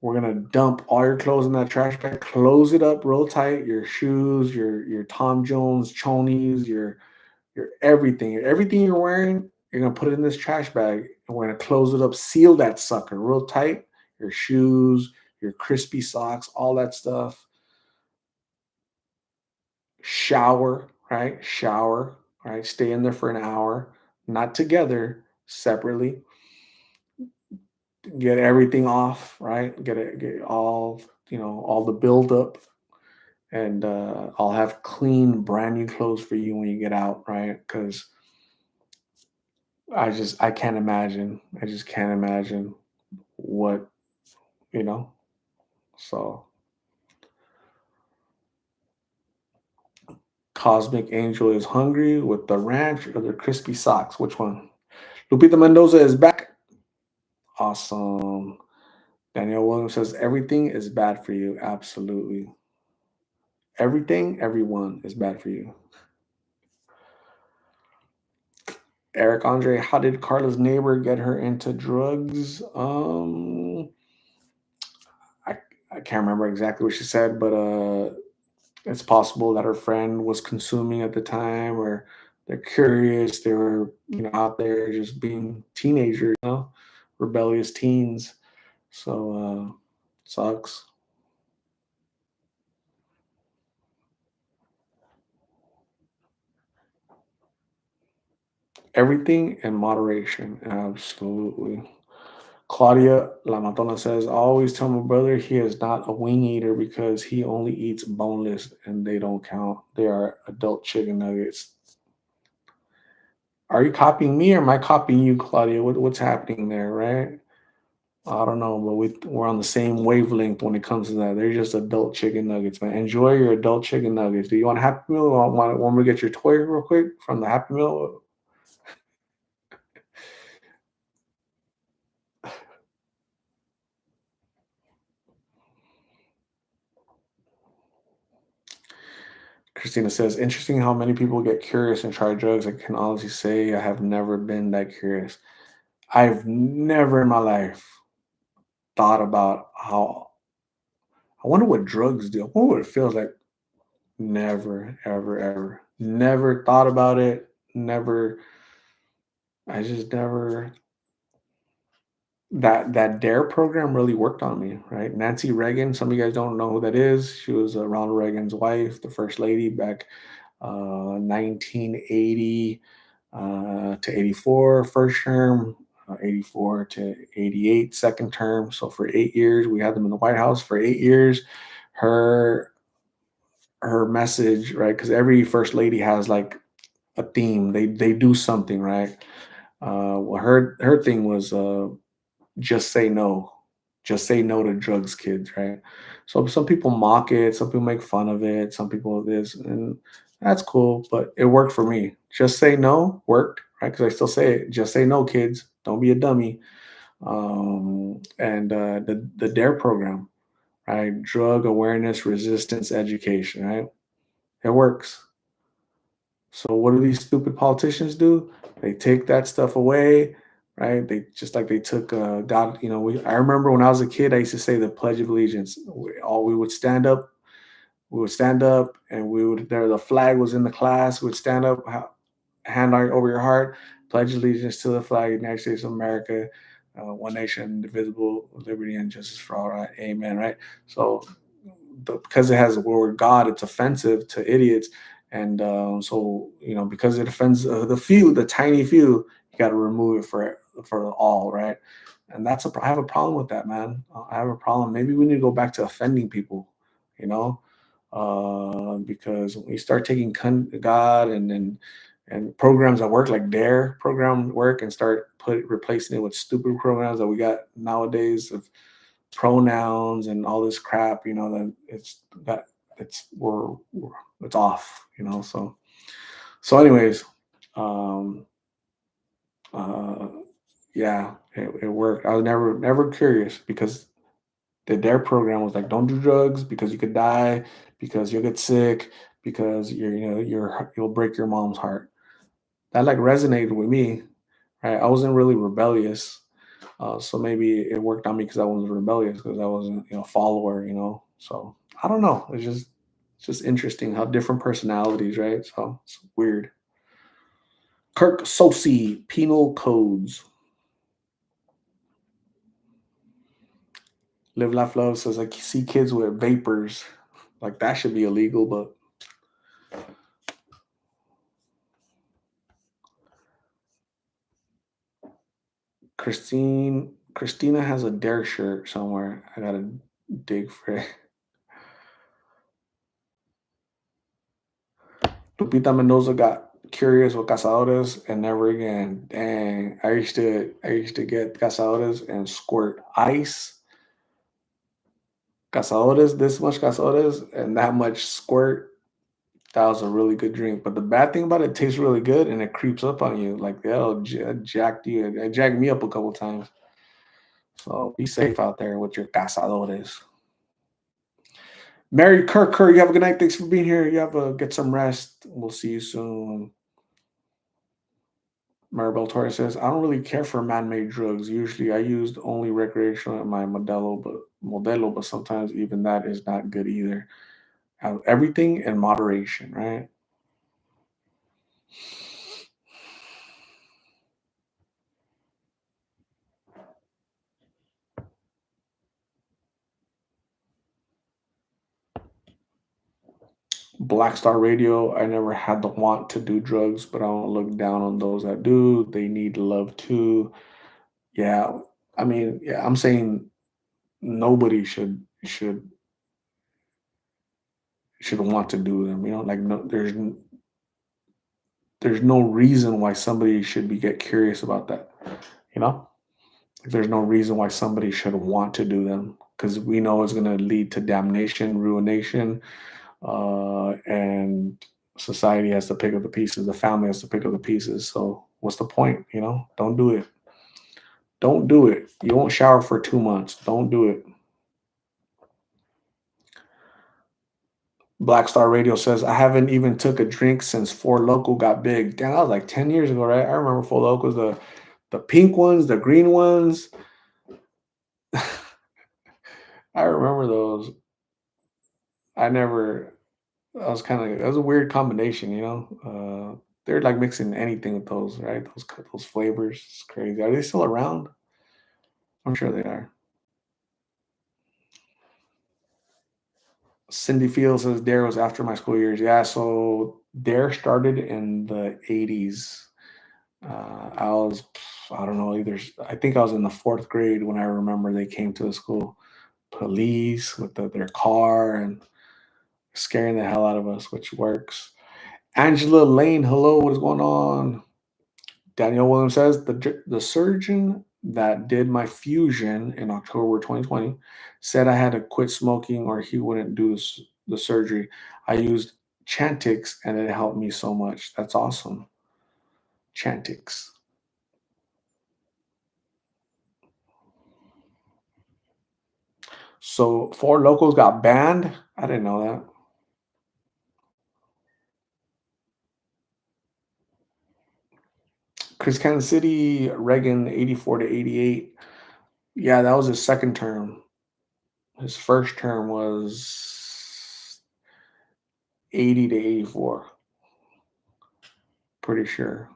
We're gonna dump all your clothes in that trash bag, close it up real tight, your shoes, your Tom Jones chonies, your everything you're wearing, you're gonna put it in this trash bag, and we're gonna close it up, seal that sucker real tight. Your shoes, your crispy socks, all that stuff. Shower, right? Shower, right? Stay in there for an hour, not together, separately. Get everything off, right? Get all all the buildup, and I'll have clean, brand new clothes for you when you get out, right? Because I can't imagine. I just can't imagine what you know. So Cosmic Angel is hungry with the ranch or the crispy socks. Which one? Lupita Mendoza is back. Awesome. Danielle Williams says everything is bad for you. Absolutely. Everything, everyone is bad for you. Eric Andre, how did Carla's neighbor get her into drugs? I, I can't remember exactly what she said, but it's possible that her friend was consuming at the time, or they're curious. They were, out there just being teenagers, rebellious teens. So sucks. Everything in moderation, absolutely. Claudia Lamatona says, I always tell my brother he is not a wing eater because he only eats boneless and they don't count. They are adult chicken nuggets. Are you copying me or am I copying you, Claudia? What's happening there, right? I don't know, but we're on the same wavelength when it comes to that. They're just adult chicken nuggets, man. Enjoy your adult chicken nuggets. Do you want a Happy Meal? Want me to get your toy real quick from the Happy Meal? Christina says, interesting how many people get curious and try drugs. I can honestly say I have never been that curious. I've never in my life thought about how, I wonder what drugs do. I wonder what it feels like. Never, ever, ever. Never thought about it. Never, I just never, that DARE program really worked on me, right? Nancy Reagan, some of you guys don't know who that is. She was Ronald Reagan's wife, the first lady back 1980 to 84, first term, 84 to 88, second term. So for 8 years, we had them in the White House for 8 years. Her her message, right? Because every first lady has like a theme. They do something, right? Well, her thing was just say no. Just say no to drugs, kids, right? So some people mock it, some people make fun of it, some people this, and that's cool, but it worked for me. Just say no worked, right? Because I still say it. Just say no, kids. Don't be a dummy. And the DARE program, right? Drug awareness resistance education, right? It works. So what do these stupid politicians do? They take that stuff away, right? They just like they took God. I remember when I was a kid, I used to say the Pledge of Allegiance. We would stand up. We would stand up, and we would. There, the flag was in the class. We would stand up, hand over your heart, pledge allegiance to the flag of the United States of America, one nation, indivisible, with liberty and justice for all. Right, amen. Right. So because it has the word God, it's offensive to idiots. And so, because it offends the few, the tiny few, you got to remove it for all, right? And I have a problem with that, man. I have a problem. Maybe we need to go back to offending people, you know, because when you start taking God and programs that work like Dare program work and start replacing it with stupid programs that we got nowadays of pronouns and all this crap, then it's it's off, so anyways, um uh yeah, it worked. I was never curious because the DARE program was like, don't do drugs because you could die, because you'll get sick, because you'll break your mom's heart. That like resonated with me, right? I wasn't really rebellious. So maybe it worked on me because I wasn't rebellious, because I wasn't, a follower, So I don't know. It's just interesting how different personalities, right? So it's weird. Kirk Sosi, penal codes. Live Laugh Love says I see kids with vapors. Like that should be illegal, but Christina has a Dare shirt somewhere. I gotta dig for it. Lupita Mendoza got curious with cazadores and never again. Dang, I used to get cazadores and squirt ice cazadores, this much cazadores and that much squirt. That was a really good drink. But the bad thing about it, it tastes really good and it creeps up on you. Like that'll jack you. It jacked me up a couple times. So be safe out there with your cazadores. Mary Kirk, you have a good night. Thanks for being here. You have a get some rest. We'll see you soon. Maribel Torres says, I don't really care for man-made drugs. Usually I used only recreational in my Modelo, but sometimes even that is not good either. Have everything in moderation, right? Black Star Radio, I never had the want to do drugs, but I don't look down on those that do. They need love too. Yeah, I mean, yeah, I'm saying nobody should want to do them. You know, like no, there's no reason why somebody should be get curious about that. You know, there's no reason why somebody should want to do them because we know it's going to lead to damnation, ruination, and society has to pick up the pieces. The family has to pick up the pieces. So what's the point? You know, don't do it. Don't do it. You won't shower for 2 months. Don't do it. Black Star Radio says, I haven't even took a drink since Four Loco got big. Damn, that was like 10 years ago, right? I remember Four Locos, the pink ones, the green ones. I remember those. I never, I was kind of, that was a weird combination, you know? They're like mixing anything with those, right? Those flavors. It's crazy. Are they still around? I'm sure they are. Cindy Fields says Dare was after my school years. Yeah, so Dare started in the 80s. I was, I don't know, either, I think I was in the fourth grade when I remember they came to the school. Police with their car and scaring the hell out of us, which works. Angela Lane, hello, what is going on? Daniel Williams says the surgeon that did my fusion in October 2020 said I had to quit smoking or he wouldn't do the surgery. I used Chantix and it helped me so much. That's awesome. Chantix. So Four Locals got banned. I didn't know that. Chris Kansas City, Reagan, 84 to 88. Yeah, that was his second term. His first term was 80 to 84. Pretty sure.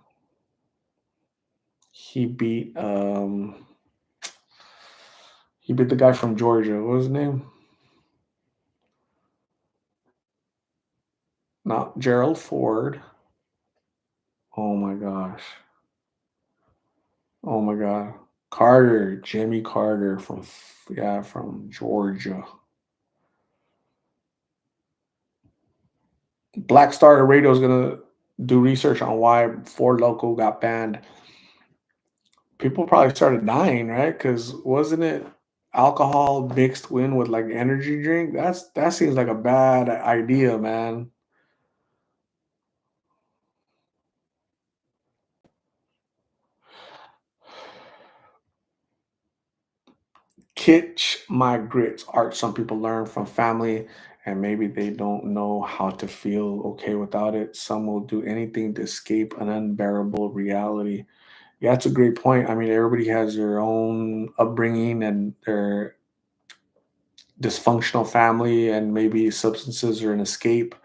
He beat he beat the guy from Georgia. What was his name? Not Gerald Ford. Oh my gosh. Oh my god. Carter, Jimmy Carter from yeah, from Georgia. Black Star Radio is gonna do research on why Ford Loco got banned. People probably started dying, right? Because wasn't it alcohol mixed in with like energy drink? That seems like a bad idea, man. Kitsch my grits art. Some people learn from family and maybe they don't know how to feel okay without it. Some will do anything to escape an unbearable reality. Yeah, that's a great point. I mean, everybody has their own upbringing and their dysfunctional family, and maybe substances are an escape,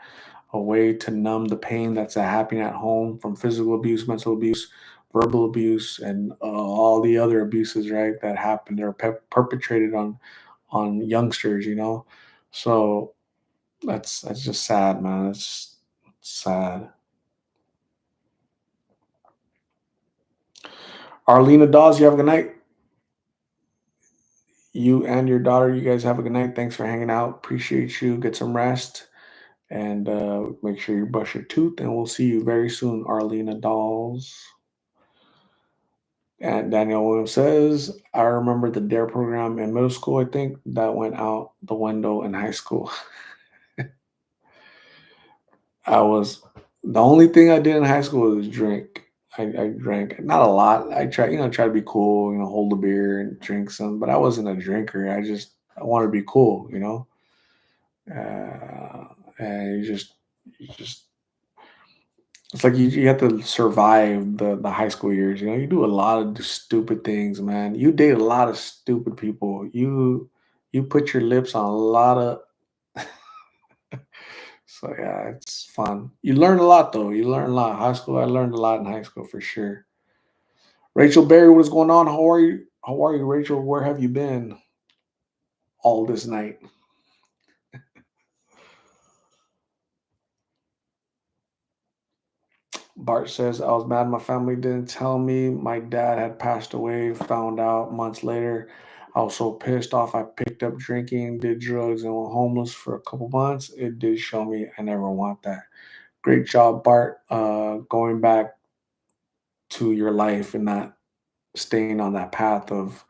a way to numb the pain that's happening at home from physical abuse, mental abuse, verbal abuse, and all the other abuses, right, that happen that are perpetrated on youngsters. You know, so that's just sad, man. It's sad. Arlena Dawes, you have a good night. You and your daughter, you guys have a good night. Thanks for hanging out. Appreciate you. Get some rest and make sure you brush your tooth. And we'll see you very soon, Arlena Dolls. And Daniel Williams says, I remember the DARE program in middle school. I think that went out the window in high school. I was the only thing I did in high school was drink. I drank not a lot. I try to be cool, hold a beer and drink some, but I wasn't a drinker. I wanted to be cool. And you just it's like you have to survive the high school years. You do a lot of stupid things, man. You date a lot of stupid people. You put your lips on a lot of so yeah, it's fun. You learn a lot though. You learn a lot. High school, I learned a lot in high school for sure. Rachel Berry, what is going on? How are you? How are you, Rachel? Where have you been all this night? Bart says, I was mad my family didn't tell me my dad had passed away. Found out months later. I was so pissed off. I picked up drinking, did drugs, and went homeless for a couple months. It did show me I never want that. Great job, Bart, going back to your life and not staying on that path of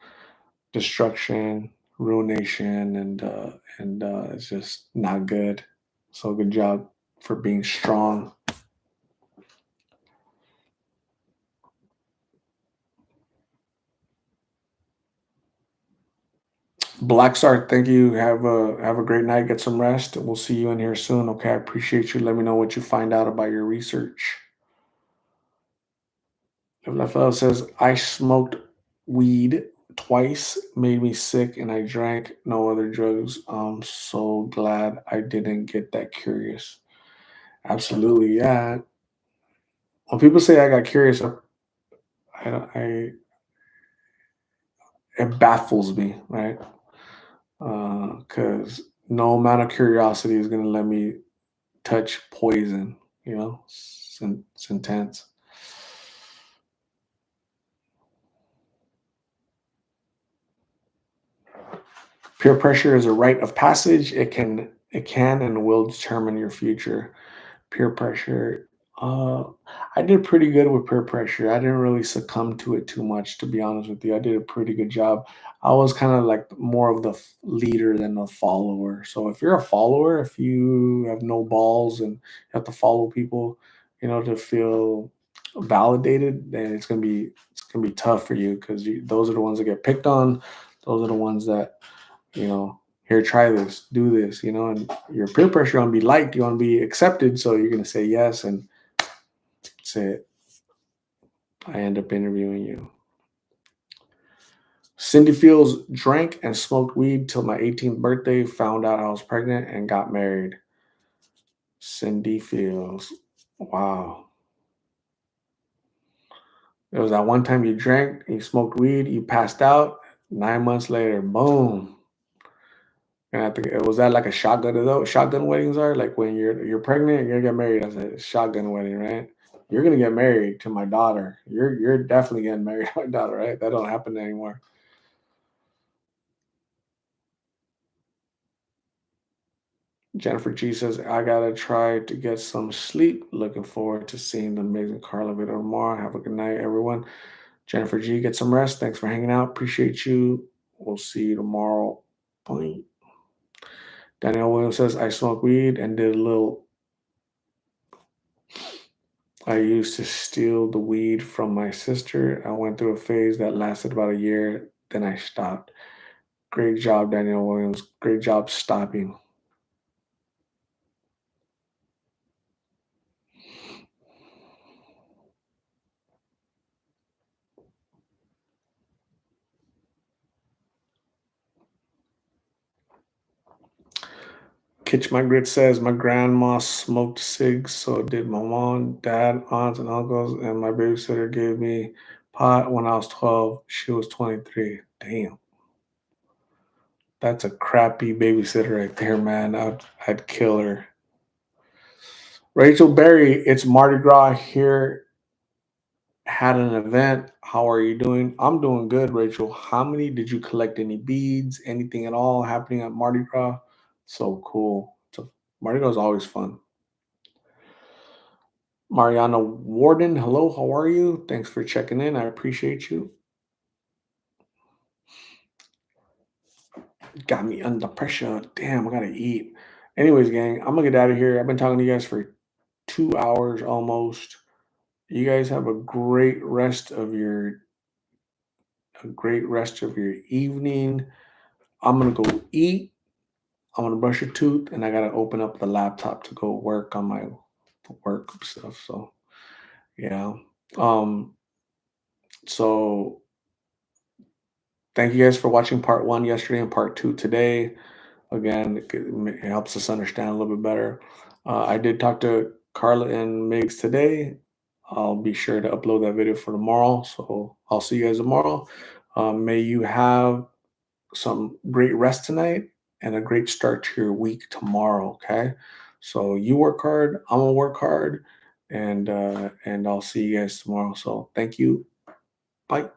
destruction, ruination, and it's just not good. So good job for being strong. Black Star, thank you. Have a great night. Get some rest. We'll see you in here soon. Okay, I appreciate you. Let me know what you find out about your research. FFL says I smoked weed twice, made me sick, and I drank no other drugs. I'm so glad I didn't get that curious. Absolutely, yeah. When people say I got curious, I it baffles me, right? Because no amount of curiosity is going to let me touch poison. It's intense. Peer pressure is a rite of passage. It can and will determine your future. Peer pressure. Uh, I did pretty good with peer pressure. I didn't really succumb to it too much, to be honest with you. I did a pretty good job. I was kind of like more of the leader than a follower. So if you're a follower, if you have no balls and you have to follow people, to feel validated, then it's gonna be tough for you because those are the ones that get picked on. Those are the ones that here, try this, do this, and your peer pressure on be liked, you want to be accepted, so you're going to say yes and say I end up interviewing you. Cindy Fields drank and smoked weed till my 18th birthday, found out I was pregnant and got married. Cindy Fields. Wow. It was that one time you drank, you smoked weed, you passed out. 9 months later, boom. And I think it was that like a shotgun though. Shotgun weddings are like when you're pregnant, you're gonna get married as a shotgun wedding, right? You're gonna get married to my daughter. You're definitely getting married to my daughter, right? That don't happen anymore. Jennifer G says, I gotta try to get some sleep. Looking forward to seeing the amazing Carla video tomorrow. Have a good night, everyone. Jennifer G, get some rest. Thanks for hanging out. Appreciate you. We'll see you tomorrow. Bye. Danielle Williams says, I smoke weed and did a little I used to steal the weed from my sister. I went through a phase that lasted about a year, then I stopped. Great job, Daniel Williams. Great job stopping. Kitch My Grit says, my grandma smoked cigs, so did my mom, dad, aunts, and uncles, and my babysitter gave me pot when I was 12. She was 23. Damn. That's a crappy babysitter right there, man. I'd kill her. Rachel Berry, it's Mardi Gras here. Had an event. How are you doing? I'm doing good, Rachel. How many did you collect? Any beads? Anything at all happening at Mardi Gras? So cool. So Mardi Gras is always fun. Mariana Warden, hello. How are you? Thanks for checking in. I appreciate you. Got me under pressure. Damn, I gotta eat. Anyways, gang, I'm gonna get out of here. I've been talking to you guys for 2 hours almost. You guys have a great rest of your evening. I'm gonna go eat. I'm gonna brush your tooth, and I gotta open up the laptop to go work on my work stuff. So yeah. Um. So thank you guys for watching part one yesterday and part two today. Again, it helps us understand a little bit better. I did talk to Carla and Migs today. I'll be sure to upload that video for tomorrow. So I'll see you guys tomorrow. May you have some great rest tonight and a great start to your week tomorrow. Okay. So you work hard. I'm gonna work hard, and I'll see you guys tomorrow. So thank you. Bye.